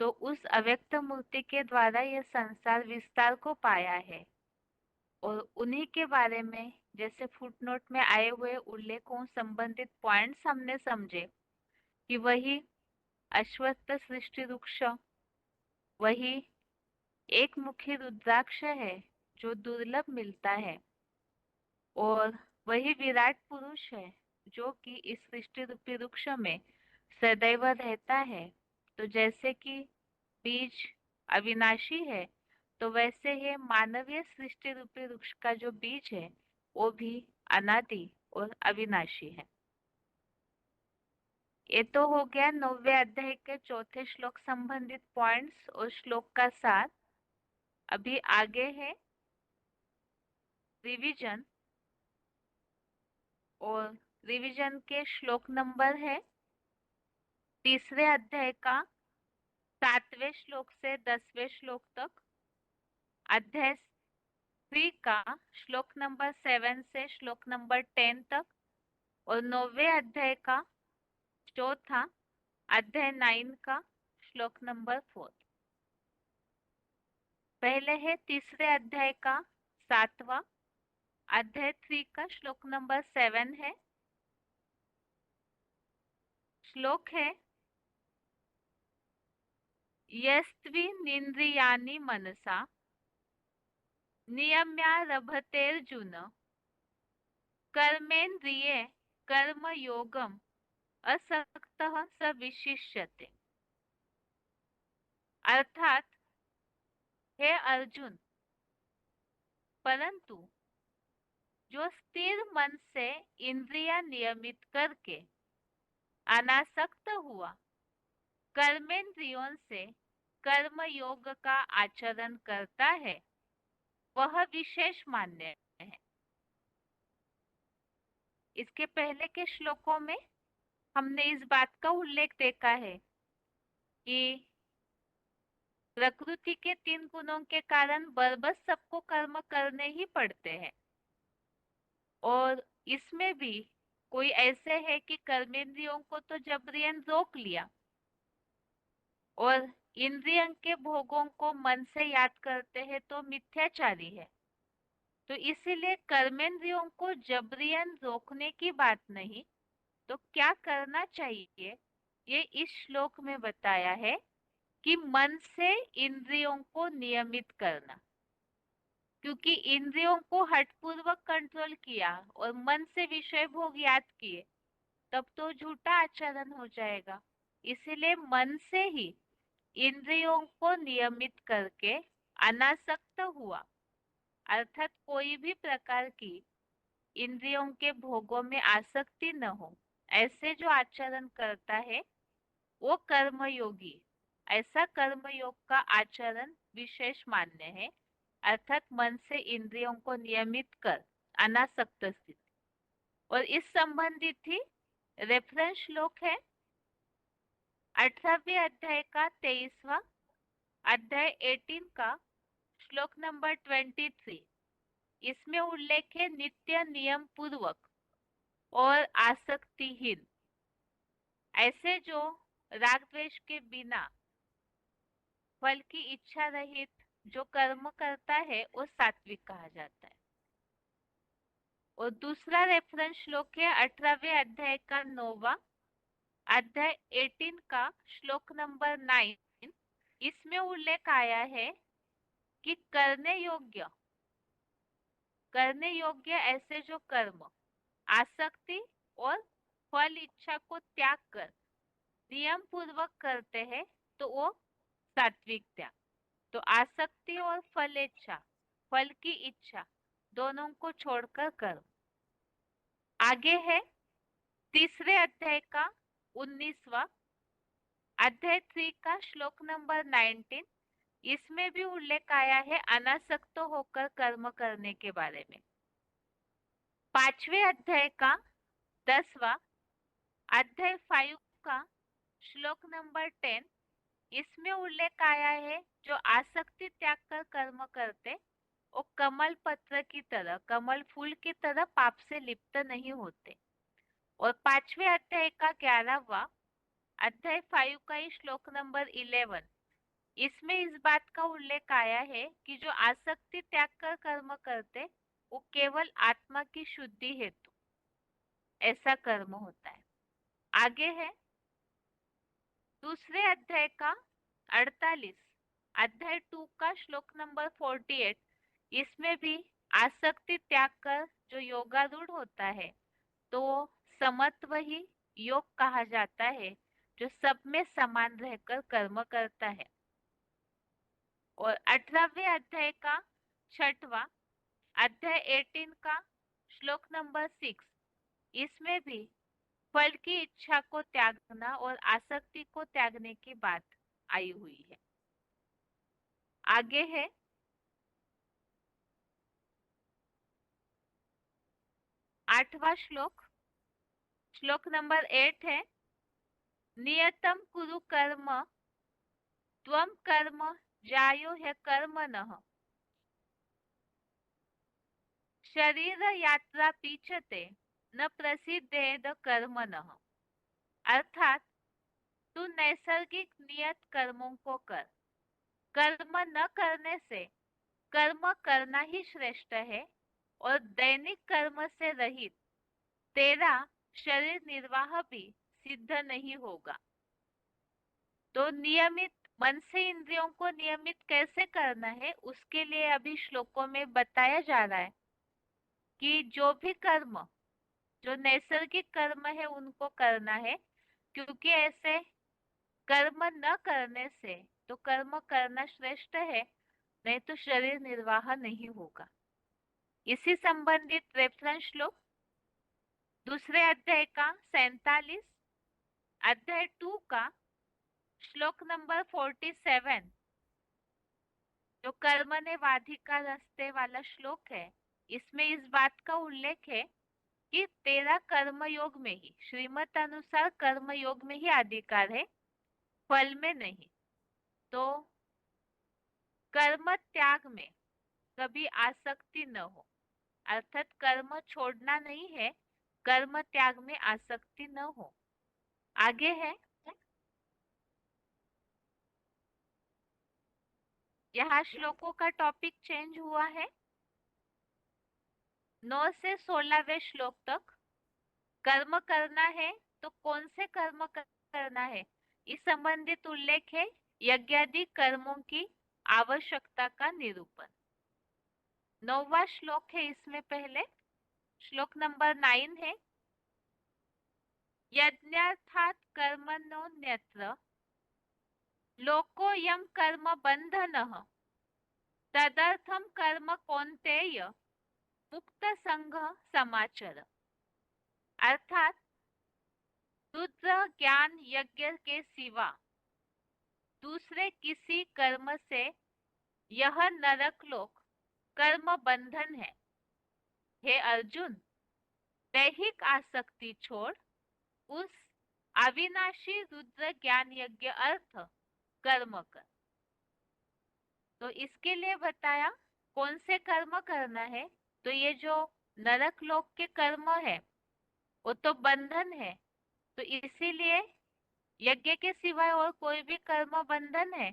तो उस अव्यक्त मूर्ति के द्वारा यह संसार विस्तार को पाया है। और उन्हीं के बारे में जैसे फुटनोट में आए हुए उल्लेखों संबंधित पॉइंट्स हमने समझे कि वही अश्वत्थ सृष्टि वृक्ष, वही एक मुखी रुद्राक्ष है जो दुर्लभ मिलता है, और वही विराट पुरुष है जो कि इस सृष्टि रूपी वृक्ष में सदैव रहता है। तो जैसे कि बीज अविनाशी है, तो वैसे ही मानवीय सृष्टि रूपी वृक्ष का जो बीज है वो भी अनादि और अविनाशी है। ये तो हो गया 9वें अध्याय के चौथे श्लोक संबंधित पॉइंट्स और श्लोक का सार। अभी आगे है रिवीजन, और रिवीजन के श्लोक नंबर है तीसरे अध्याय का 7वें श्लोक से 10वें श्लोक तक, अध्याय 3 का श्लोक नंबर 7 से श्लोक नंबर 10 तक, और 9वें अध्याय का चौथा अध्याय 9 का श्लोक नंबर 4। पहले है तीसरे अध्याय का 7वां, अध्याय 3 का श्लोक नंबर 7 है। श्लोक है यस्त्विन्द्रियाणि मनसा नियम्यारभतेर्जुन कर्मेन्द्रिये कर्मयोगम असक्तः स विशिष्यते। अर्थात हे अर्जुन, परंतु जो स्थिर मन से इंद्रियां नियमित करके अनासक्त हुआ कर्मेंद्रियों से कर्म योग का आचरण करता है, वह विशेष मान्य है। इसके पहले के श्लोकों में हमने इस बात का उल्लेख देखा है कि प्रकृति के 3 गुणों के कारण बरबस सबको कर्म करने ही पड़ते हैं, और इसमें भी कोई ऐसे है कि कर्मेंद्रियों को तो जबरियन रोक लिया और इंद्रियों के भोगों को मन से याद करते हैं तो मिथ्याचारी है। तो इसीलिए कर्मेंद्रियों को जबरियन रोकने की बात नहीं, तो क्या करना चाहिए ये इस श्लोक में बताया है कि मन से इंद्रियों को नियमित करना। क्योंकि इंद्रियों को हठपूर्वक कंट्रोल किया और मन से विषय भोग याद किए, तब तो झूठा आचरण हो जाएगा। इसीलिए मन से ही इंद्रियों को नियमित करके अनासक्त हुआ, अर्थात कोई भी प्रकार की इंद्रियों के भोगों में आसक्ति न हो, ऐसे जो आचरण करता है वो कर्मयोगी। ऐसा कर्मयोग का आचरण विशेष मान्य है, अर्थात मन से इंद्रियों को नियमित कर अनासक्त स्थिति। और इस संबंधित ही रेफरेंस श्लोक है 18वें अध्याय का 23वां, अध्याय 18 का श्लोक नंबर 23। इसमें उल्लेख है नित्य नियम पूर्वक और आसक्तिहीन। ऐसे जो राग द्वेष के बिना फल की इच्छा रहित जो कर्म करता है वो सात्विक कहा जाता है। और दूसरा रेफरेंस श्लोक है 18वें अध्याय का 9वां, अध्याय 18 का श्लोक नंबर 9। इसमें उल्लेख आया है कि करने योग्य ऐसे जो कर्म आसक्ति और फल इच्छा को त्याग कर नियम पूर्वक करते हैं तो वो सात्विक त्याग। तो आसक्ति और फल इच्छा, फल की इच्छा दोनों को छोड़कर कर्म। आगे है तीसरे अध्याय का 19वां, अध्याय 3 का श्लोक नंबर 19। इसमें भी उल्लेख आया है अनासक्त होकर कर्म करने के बारे में। 5वें अध्याय का 10वां अध्याय 5 का श्लोक नंबर 10, इसमें उल्लेख आया है जो आसक्ति त्याग कर कर्म करते वो कमल पत्र की तरह, कमल फूल की तरह पाप से लिप्त नहीं होते। और 5वें अध्याय का 11वां अध्याय 5 का ही श्लोक नंबर 11, इसमें इस बात का उल्लेख आया है कि जो आसक्ति त्याग कर कर्म करते वो केवल आत्मा की शुद्धि हेतु ऐसा कर्म होता है। आगे है दूसरे अध्याय का 48 अध्याय 2 का श्लोक नंबर 48, इसमें भी आसक्ति त्याग कर जो योगारूढ़ होता है तो समत्व ही योग कहा जाता है, जो सब में समान रहकर कर्म करता है। और 18वें अध्याय का 6वां अध्याय 18 का श्लोक नंबर 6, इसमें भी फल की इच्छा को त्यागना और आसक्ति को त्यागने की बात आई हुई है। आगे है 8वां श्लोक, श्लोक नंबर 8 है नियतम कुरु कर्म त्वम कर्म जायो है कर्मणः शरीर यात्रा पीछते न प्रसिद्धेद कर्मणः। अर्थात तू नैसर्गिक नियत कर्मों को कर, कर्म न करने से कर्म करना ही श्रेष्ठ है और दैनिक कर्म से रहित तेरा शरीर निर्वाह भी सिद्ध नहीं होगा। तो नियमित मन से इंद्रियों को नियमित कैसे करना है उसके लिए अभी श्लोकों में बताया जा रहा है कि जो भी कर्म जो नैसर्गिक कर्म है उनको करना है, क्योंकि ऐसे कर्म न करने से तो कर्म करना श्रेष्ठ है, नहीं तो शरीर निर्वाह नहीं होगा। इसी संबंधित रेफरेंस श्लोक दूसरे अध्याय का 47 अध्याय 2 का श्लोक नंबर 47, जो कर्म ने वाधिका रस्ते वाला श्लोक है, इसमें इस बात का उल्लेख है कि तेरा कर्म योग में ही, श्रीमत अनुसार कर्म योग में ही अधिकार है, फल में नहीं। तो कर्म त्याग में कभी आसक्ति न हो, अर्थात कर्म छोड़ना नहीं है, कर्म त्याग में आसक्ति न हो। आगे है यहाँ श्लोकों का टॉपिक चेंज हुआ है। 9 से 16वें श्लोक तक कर्म करना है तो कौन से कर्म करना है इस संबंधित उल्लेख है, यज्ञादि कर्मों की आवश्यकता का निरूपण। 9वां श्लोक है, इसमें पहले श्लोक नंबर 9 है यज्ञार्थात् कर्मणोऽन्यत्र लोकोऽयं कर्म बंधनः तदर्थं कर्म कौन्तेय मुक्त संघ समाचर। अर्थात रुद्र ज्ञान यज्ञ के सिवा दूसरे किसी कर्म से यह नरक लोक कर्म बंधन है। हे अर्जुन, दैहिक आसक्ति छोड़ उस अविनाशी रुद्र ज्ञान यज्ञ अर्थ कर्म कर। तो इसके लिए बताया कौन से कर्म करना है, तो ये जो नरक लोक के कर्म है वो तो बंधन है, तो इसीलिए यज्ञ के सिवाय और कोई भी कर्म बंधन है।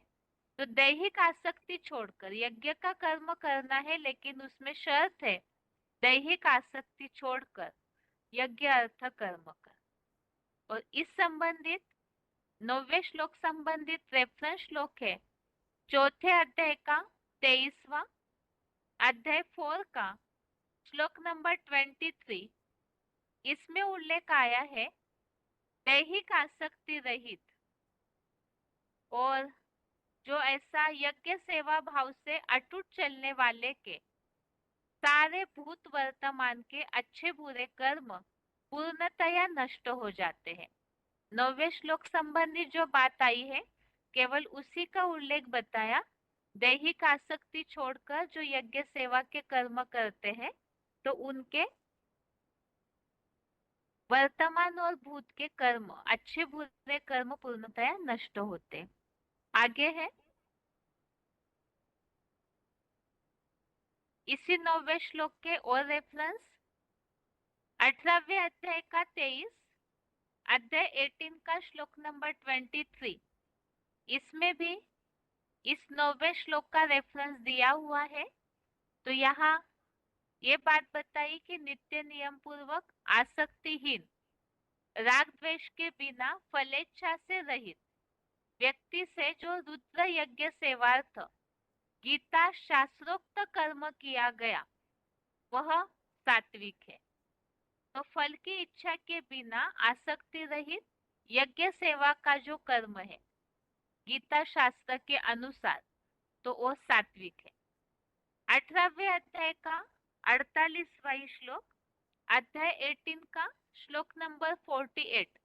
तो दैहिक आसक्ति छोड़कर यज्ञ का कर्म करना है, लेकिन उसमें शर्त है दैहिक आसक्ति छोड़कर यज्ञ अर्थ कर्म कर। और इस संबंधित 9वें श्लोक संबंधित रेफरेंस श्लोक है चौथे अध्याय का 23वां अध्याय 4 का श्लोक नंबर 23, इसमें उल्लेख आया है दैहिक आसक्ति रहित और जो ऐसा यज्ञ सेवा भाव से अटूट चलने वाले के सारे भूत वर्तमान के अच्छे बुरे कर्म पूर्णतया नष्ट हो जाते हैं। 9वें श्लोक संबंधी जो बात आई है केवल उसी का उल्लेख बताया दैहिक आसक्ति छोड़कर जो यज्ञ सेवा के कर्म करते हैं तो उनके वर्तमान और भूत के कर्म, अच्छे बुरे कर्म पूर्णतया नष्ट होते हैं। आगे है इसी 9वें श्लोक के और रेफरेंस 18वें अध्याय का 23, अध्याय 18 का श्लोक नंबर 23। इसमें भी इस 9वें श्लोक का रेफरेंस दिया हुआ है। तो यहाँ ये बात बताई कि नित्य नियम पूर्वक आसक्तिहीन, राग द्वेष के बिना, फलेच्छा से रहित व्यक्ति से जो रुद्र यज्ञ सेवार्थ गीता शास्त्रोक्त कर्म किया गया वह सात्विक है। तो फल की इच्छा के बिना आसक्ति रहित यज्ञ सेवा का जो कर्म है गीता शास्त्र के अनुसार तो वो सात्विक है। 18वें अध्याय का 48वां श्लोक, अध्याय 18 का श्लोक नंबर 48।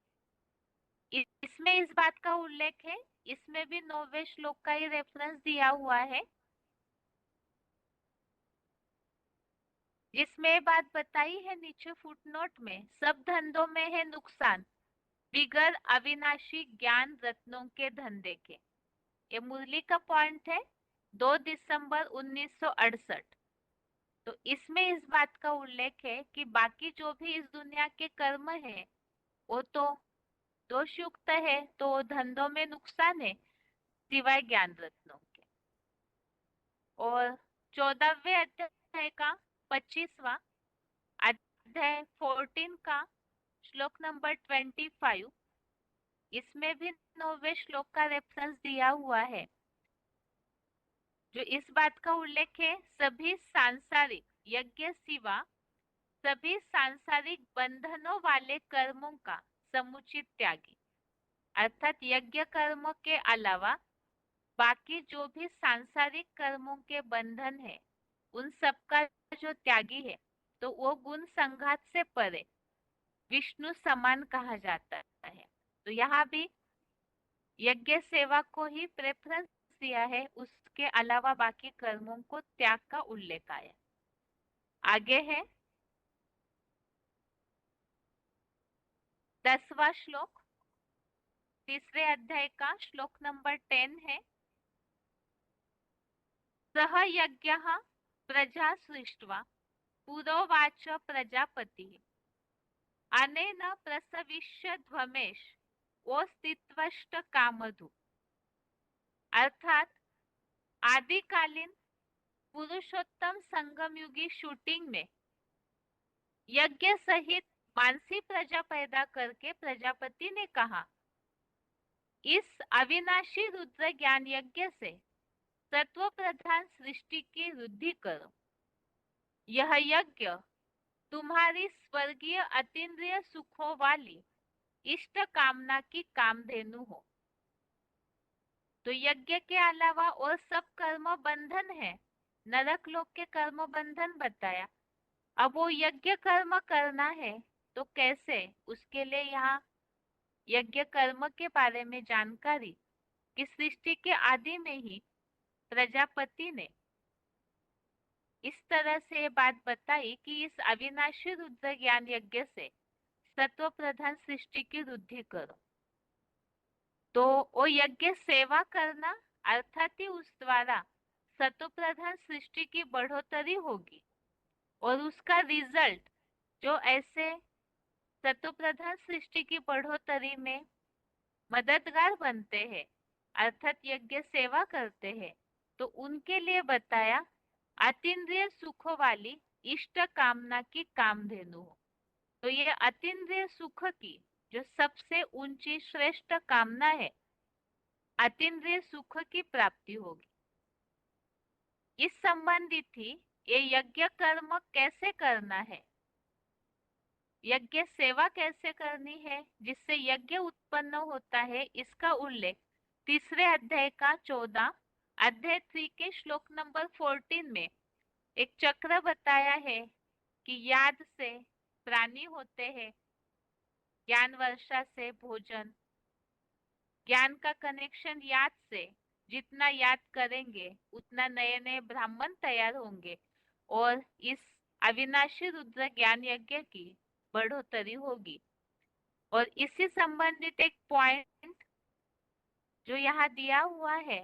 इसमें इस बात का उल्लेख है, इसमें भी 9वें श्लोक का ही रेफरेंस दिया हुआ है, जिसमें बात बताई है नीचे फुटनोट में, सब धंधों में है नुकसान बिगर अविनाशी ज्ञान रत्नों के धंधे के। ये मुरली का पॉइंट है 2 दिसंबर 1968। तो इसमें इस बात का उल्लेख है कि बाकी जो भी इस दुनिया के कर्म है वो तो दोषयुक्त है, तो धंधों में नुकसान है सिवाय ज्ञान रत्नों के। और 14वें अध्याय का 25वां, अध्याय 14 का श्लोक नंबर 25, इसमें भी 9वें श्लोक का रेफरेंस दिया हुआ है, जो इस बात का उल्लेख है सभी सांसारिक यज्ञ सिवा सभी सांसारिक बंधनों वाले कर्मों का समुचित त्यागी, अर्थात यज्ञ कर्म के अलावा बाकी जो भी सांसारिक कर्मों के बंधन है उन सबका जो त्यागी है तो वो गुण संघात से परे विष्णु समान कहा जाता है। तो यहाँ भी यज्ञ सेवा को ही प्रेफरेंस दिया है, उसके अलावा बाकी कर्मों को त्याग का उल्लेख आया। आगे है 10वां श्लोक, तीसरे अध्याय का श्लोक नंबर 10 है, सह यज्ञः प्रजा सृष्ट्वा पुरोवाच प्रजापति अनेन प्रसविष्यध्वमेश ओस्तित्वष्ट कामधु। अर्थात आदिकालीन पुरुषोत्तम संगम युगी शूटिंग में यज्ञ सहित मानसी प्रजा पैदा करके प्रजापति ने कहा, इस अविनाशी रुद्र ज्ञान यज्ञ से सत्व प्रधान सृष्टि की वृद्धि करो। यह यज्ञ तुम्हारी स्वर्गीय अतीन्द्रिय सुखों वाली इष्ट कामना की कामधेनु हो। तो यज्ञ के अलावा और सब कर्म बंधन है, नरक लोक के कर्म बंधन बताया। अब वो यज्ञ कर्म करना है तो कैसे, उसके लिए यहाँ यज्ञ कर्म के बारे में जानकारी कि सृष्टि के आदि में ही प्रजापति ने इस तरह से बात बताई कि इस अविनाशी रुद्र ज्ञान यज्ञ से सत्व प्रधान सृष्टि की वृद्धि करो। तो वो यज्ञ सेवा करना अर्थात ही उस द्वारा सत्व प्रधान सृष्टि की बढ़ोतरी होगी और उसका रिजल्ट जो ऐसे सत्व प्रधान सृष्टि की बढ़ोतरी में मददगार बनते हैं अर्थात यज्ञ सेवा करते हैं, तो उनके लिए बताया अतीन्द्रिय सुखों वाली इष्ट कामना की कामधेनु हो। तो ये अतीन्द्रिय सुख की जो सबसे ऊंची श्रेष्ठ कामना है, अतीन्द्रिय सुख की प्राप्ति होगी। इस संबंधित ही ये यज्ञ कर्म कैसे करना है, यज्ञ सेवा कैसे करनी है जिससे यज्ञ उत्पन्न होता है, इसका उल्लेख तीसरे अध्याय का 14 अध्याय 3 के श्लोक नंबर 14 में एक चक्र बताया है कि याद से प्राणी होते हैं, ज्ञान वर्षा से भोजन, ज्ञान का कनेक्शन याद से जितना याद करेंगे उतना नए नए ब्राह्मण तैयार होंगे और इस अविनाशी रुद्र ज्ञान यज्ञ की बढ़ोतरी होगी। और इसी संबंधित एक पॉइंट जो यहाँ दिया हुआ है,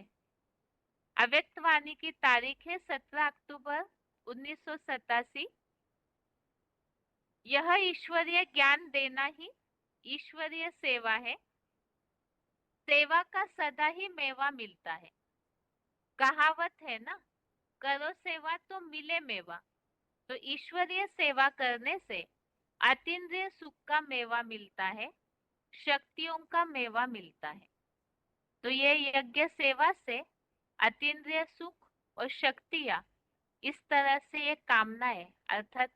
अव्यक्त वाणी की तारीख है 17 अक्टूबर 1987। यह ईश्वरीय ज्ञान देना ही ईश्वरीय सेवा है। सेवा का सदा ही मेवा मिलता है। कहावत है ना, करो सेवा तो मिले मेवा। तो ईश्वरीय सेवा करने से अतीन्द्रिय सुख का मेवा मिलता है, शक्तियों का मेवा मिलता है। तो ये यज्ञ सेवा से अतीन्द्रिय सुख और शक्तियां, इस तरह से ये कामनाएं अर्थात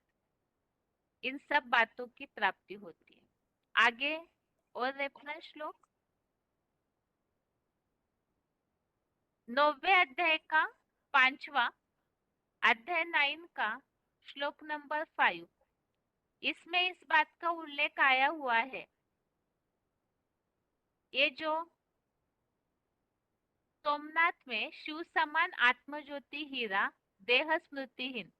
इन सब बातों की प्राप्ति होती है। आगे और रेफरेंस श्लोक 9वें अध्याय का 5वां अध्याय 9 का श्लोक नंबर 5। इसमें इस बात का उल्लेख आया हुआ है, ये जो सोमनाथ में शिव समान आत्मज्योति हीरा देह स्मृतिहीन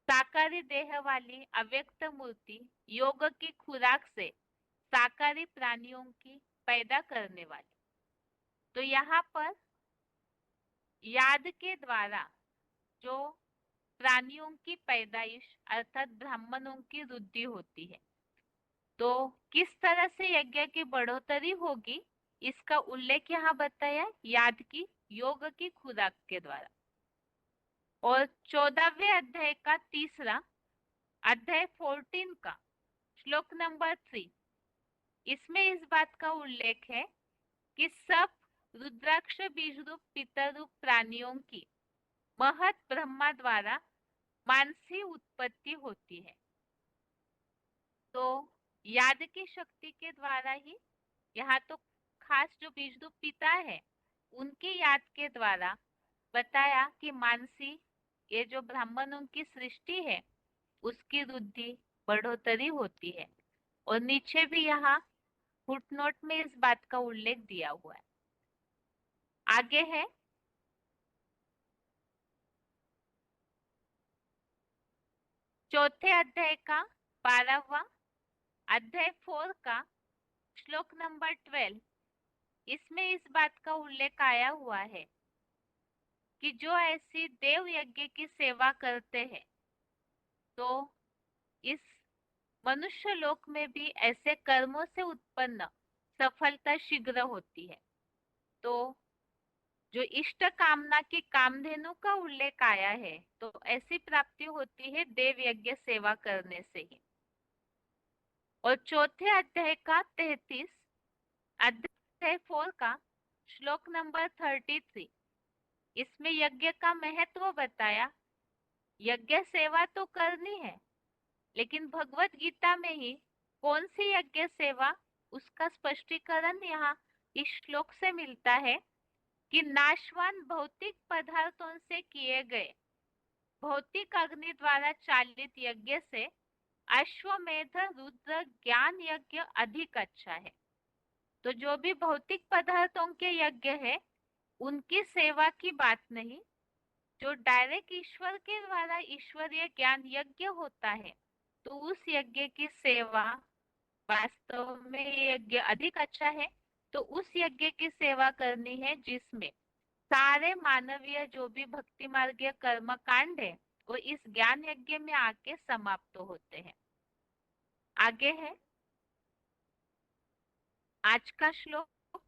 साकारी देह वाली अव्यक्त मूर्ति योग की खुराक से साकारी प्राणियों की पैदा करने वाली। तो यहाँ पर याद के द्वारा जो प्राणियों की पैदाइश अर्थात ब्राह्मणों की वृद्धि होती है, तो किस तरह से यज्ञ की बढ़ोतरी होगी इसका उल्लेख यहाँ बताया, याद की योग की खुराक के द्वारा। और 14वें अध्याय का 3 अध्याय 14 का श्लोक नंबर 3, इसमें इस बात का उल्लेख है कि सब रुद्राक्ष बीज रूप पितर रूप प्राणियों की महत ब्रह्मा द्वारा मानसी उत्पत्ति होती है। तो याद की शक्ति के द्वारा ही, यहाँ तो खास जो बीज रूप पिता है उनकी याद के द्वारा बताया कि मानसी ये जो ब्राह्मणों की सृष्टि है उसकी वृद्धि बढ़ोतरी होती है। और नीचे भी यहाँ फुटनोट में इस बात का उल्लेख दिया हुआ है। आगे है चौथे अध्याय का 12वां अध्याय 4 का श्लोक नंबर 12। इसमें इस बात का उल्लेख आया हुआ है कि जो ऐसी देव यज्ञ की सेवा करते हैं तो इस मनुष्य लोक में भी ऐसे कर्मों से उत्पन्न सफलता शीघ्र होती है। तो जो इष्ट कामना की कामधेनु का उल्लेख आया है, तो ऐसी प्राप्ति होती है देव यज्ञ सेवा करने से ही। और चौथे अध्याय का 33 अध्याय 4 का श्लोक नंबर 33, इसमें यज्ञ का महत्व बताया। यज्ञ सेवा तो करनी है, लेकिन भगवत गीता में ही कौन सी यज्ञ सेवा उसका स्पष्टीकरण यहाँ इस श्लोक से मिलता है कि नाशवान भौतिक पदार्थों से किए गए भौतिक अग्नि द्वारा चालित यज्ञ से अश्वमेध रुद्र ज्ञान यज्ञ अधिक अच्छा है। तो जो भी भौतिक पदार्थों के यज्ञ है उनकी सेवा की बात नहीं, जो डायरेक्ट ईश्वर के द्वारा ईश्वरीय ज्ञान यज्ञ होता है तो उस यज्ञ की सेवा वास्तव में यज्ञ अधिक अच्छा है। तो उस यज्ञ की सेवा करनी है जिसमें सारे मानवीय जो भी भक्ति मार्गीय कर्म कांड है वो इस ज्ञान यज्ञ में आके समाप्त होते हैं। आगे है आज का श्लोक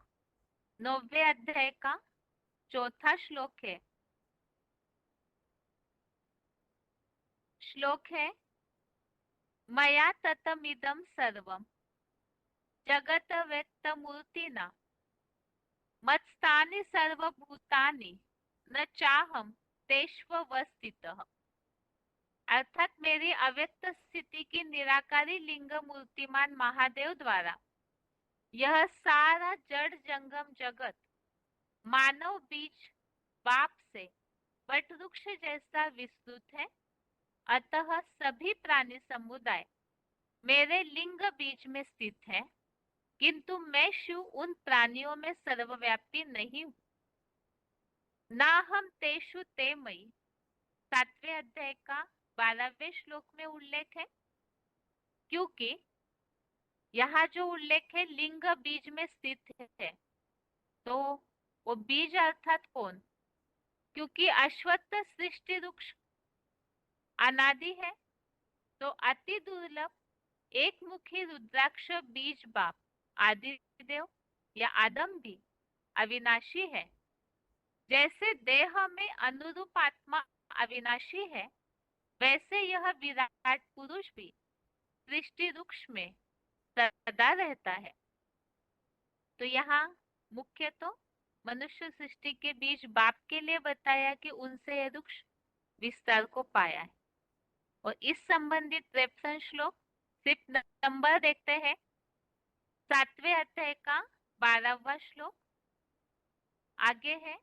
9वें अध्याय का 4था श्लोक है। श्लोक है मया ततमिदं सर्वं जगत व्यक्त मूर्तिना मत्स्थानि सर्वभूतानि न चाहम तेष्वस्थितः। अर्थात मेरी अव्यक्त स्थिति की निराकारी लिंग मूर्तिमान महादेव द्वारा यह सारा जड़ जंगम जगत मानव बीज बाप से वटवृक्ष जैसा विस्तृत है। अतः सभी प्राणी समुदाय मेरे लिंग बीज में स्थित है, किंतु मैं शिव उन प्राणियों में सर्वव्यापी नहीं हूँ। ना हम तेषु ते मई 7वें अध्याय का 12वें श्लोक में उल्लेख है, क्योंकि यहाँ जो उल्लेख है लिंग बीज में स्थित है। तो वो बीज अर्थात कौन? क्योंकि अश्वत्थ सृष्टि वृक्ष अनादि है, तो अति दुर्लभ एक मुखी रुद्राक्ष बीज बाप आदिदेव या आदम भी अविनाशी है। जैसे देह में अनुरूप आत्मा अविनाशी है, वैसे यह विराट पुरुष भी सृष्टि वृक्ष में सदा रहता है। तो यहाँ मुख्य तो मनुष्य सृष्टि के बीच बाप के लिए बताया कि उनसे यह वृक्ष विस्तार को पाया है। और इस संबंधित 53 श्लोक सिर्फ नंबर देखते हैं। 7वें अध्याय का 12वां श्लोक आगे है।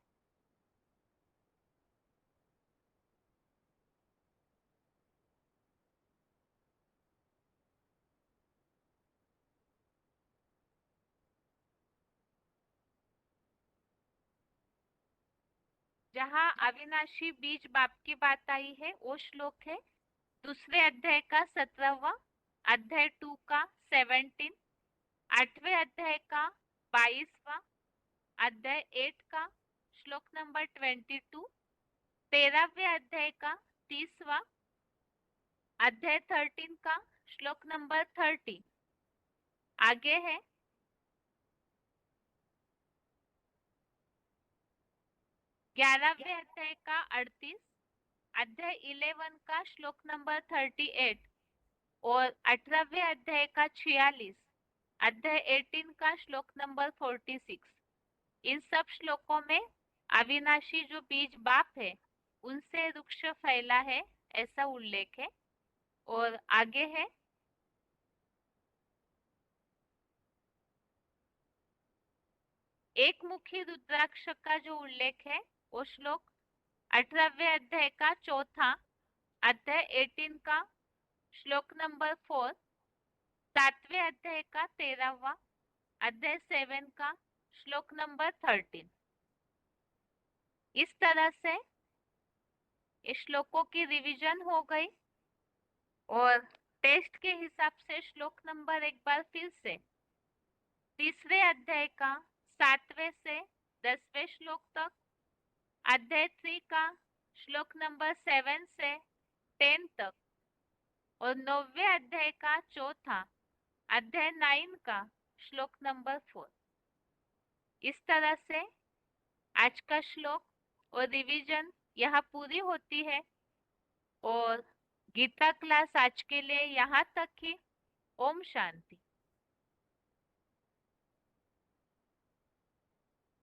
जहाँ अविनाशी बीज बाप की बात आई है वो श्लोक है दूसरे अध्याय का 17वां, अध्याय 2 का 17, 8वें अध्याय का 22वां, अध्याय 8 का श्लोक नंबर 22, 13वें अध्याय का 30वां, अध्याय 13 का श्लोक नंबर 30 आगे है। 11वें अध्याय का 38, अध्याय 11 का श्लोक नंबर 38 और 18वें अध्याय का 46, अध्याय 18 का श्लोक नंबर 46। इन सब श्लोकों में अविनाशी जो बीज बाप है उनसे वृक्ष फैला है ऐसा उल्लेख है। और आगे है एक मुखी रुद्राक्ष का जो उल्लेख है वो श्लोक 18वें अध्याय का 4था, अध्याय 18 का श्लोक नंबर 4, 7वें अध्याय का 13वां, अध्याय 7 का श्लोक नंबर 13। इस तरह से इस श्लोकों की रिवीजन हो गई और टेस्ट के हिसाब से श्लोक नंबर एक बार फिर से तीसरे अध्याय का 7वें से 10वें श्लोक तक, अध्याय 3 का श्लोक नंबर 7 से 10 तक और 9वें अध्याय का चौथा अध्याय 9 का श्लोक नंबर 4। इस तरह से आज का श्लोक और रिवीजन यहाँ पूरी होती है और गीता क्लास आज के लिए यहाँ तक ही। ओम शांति।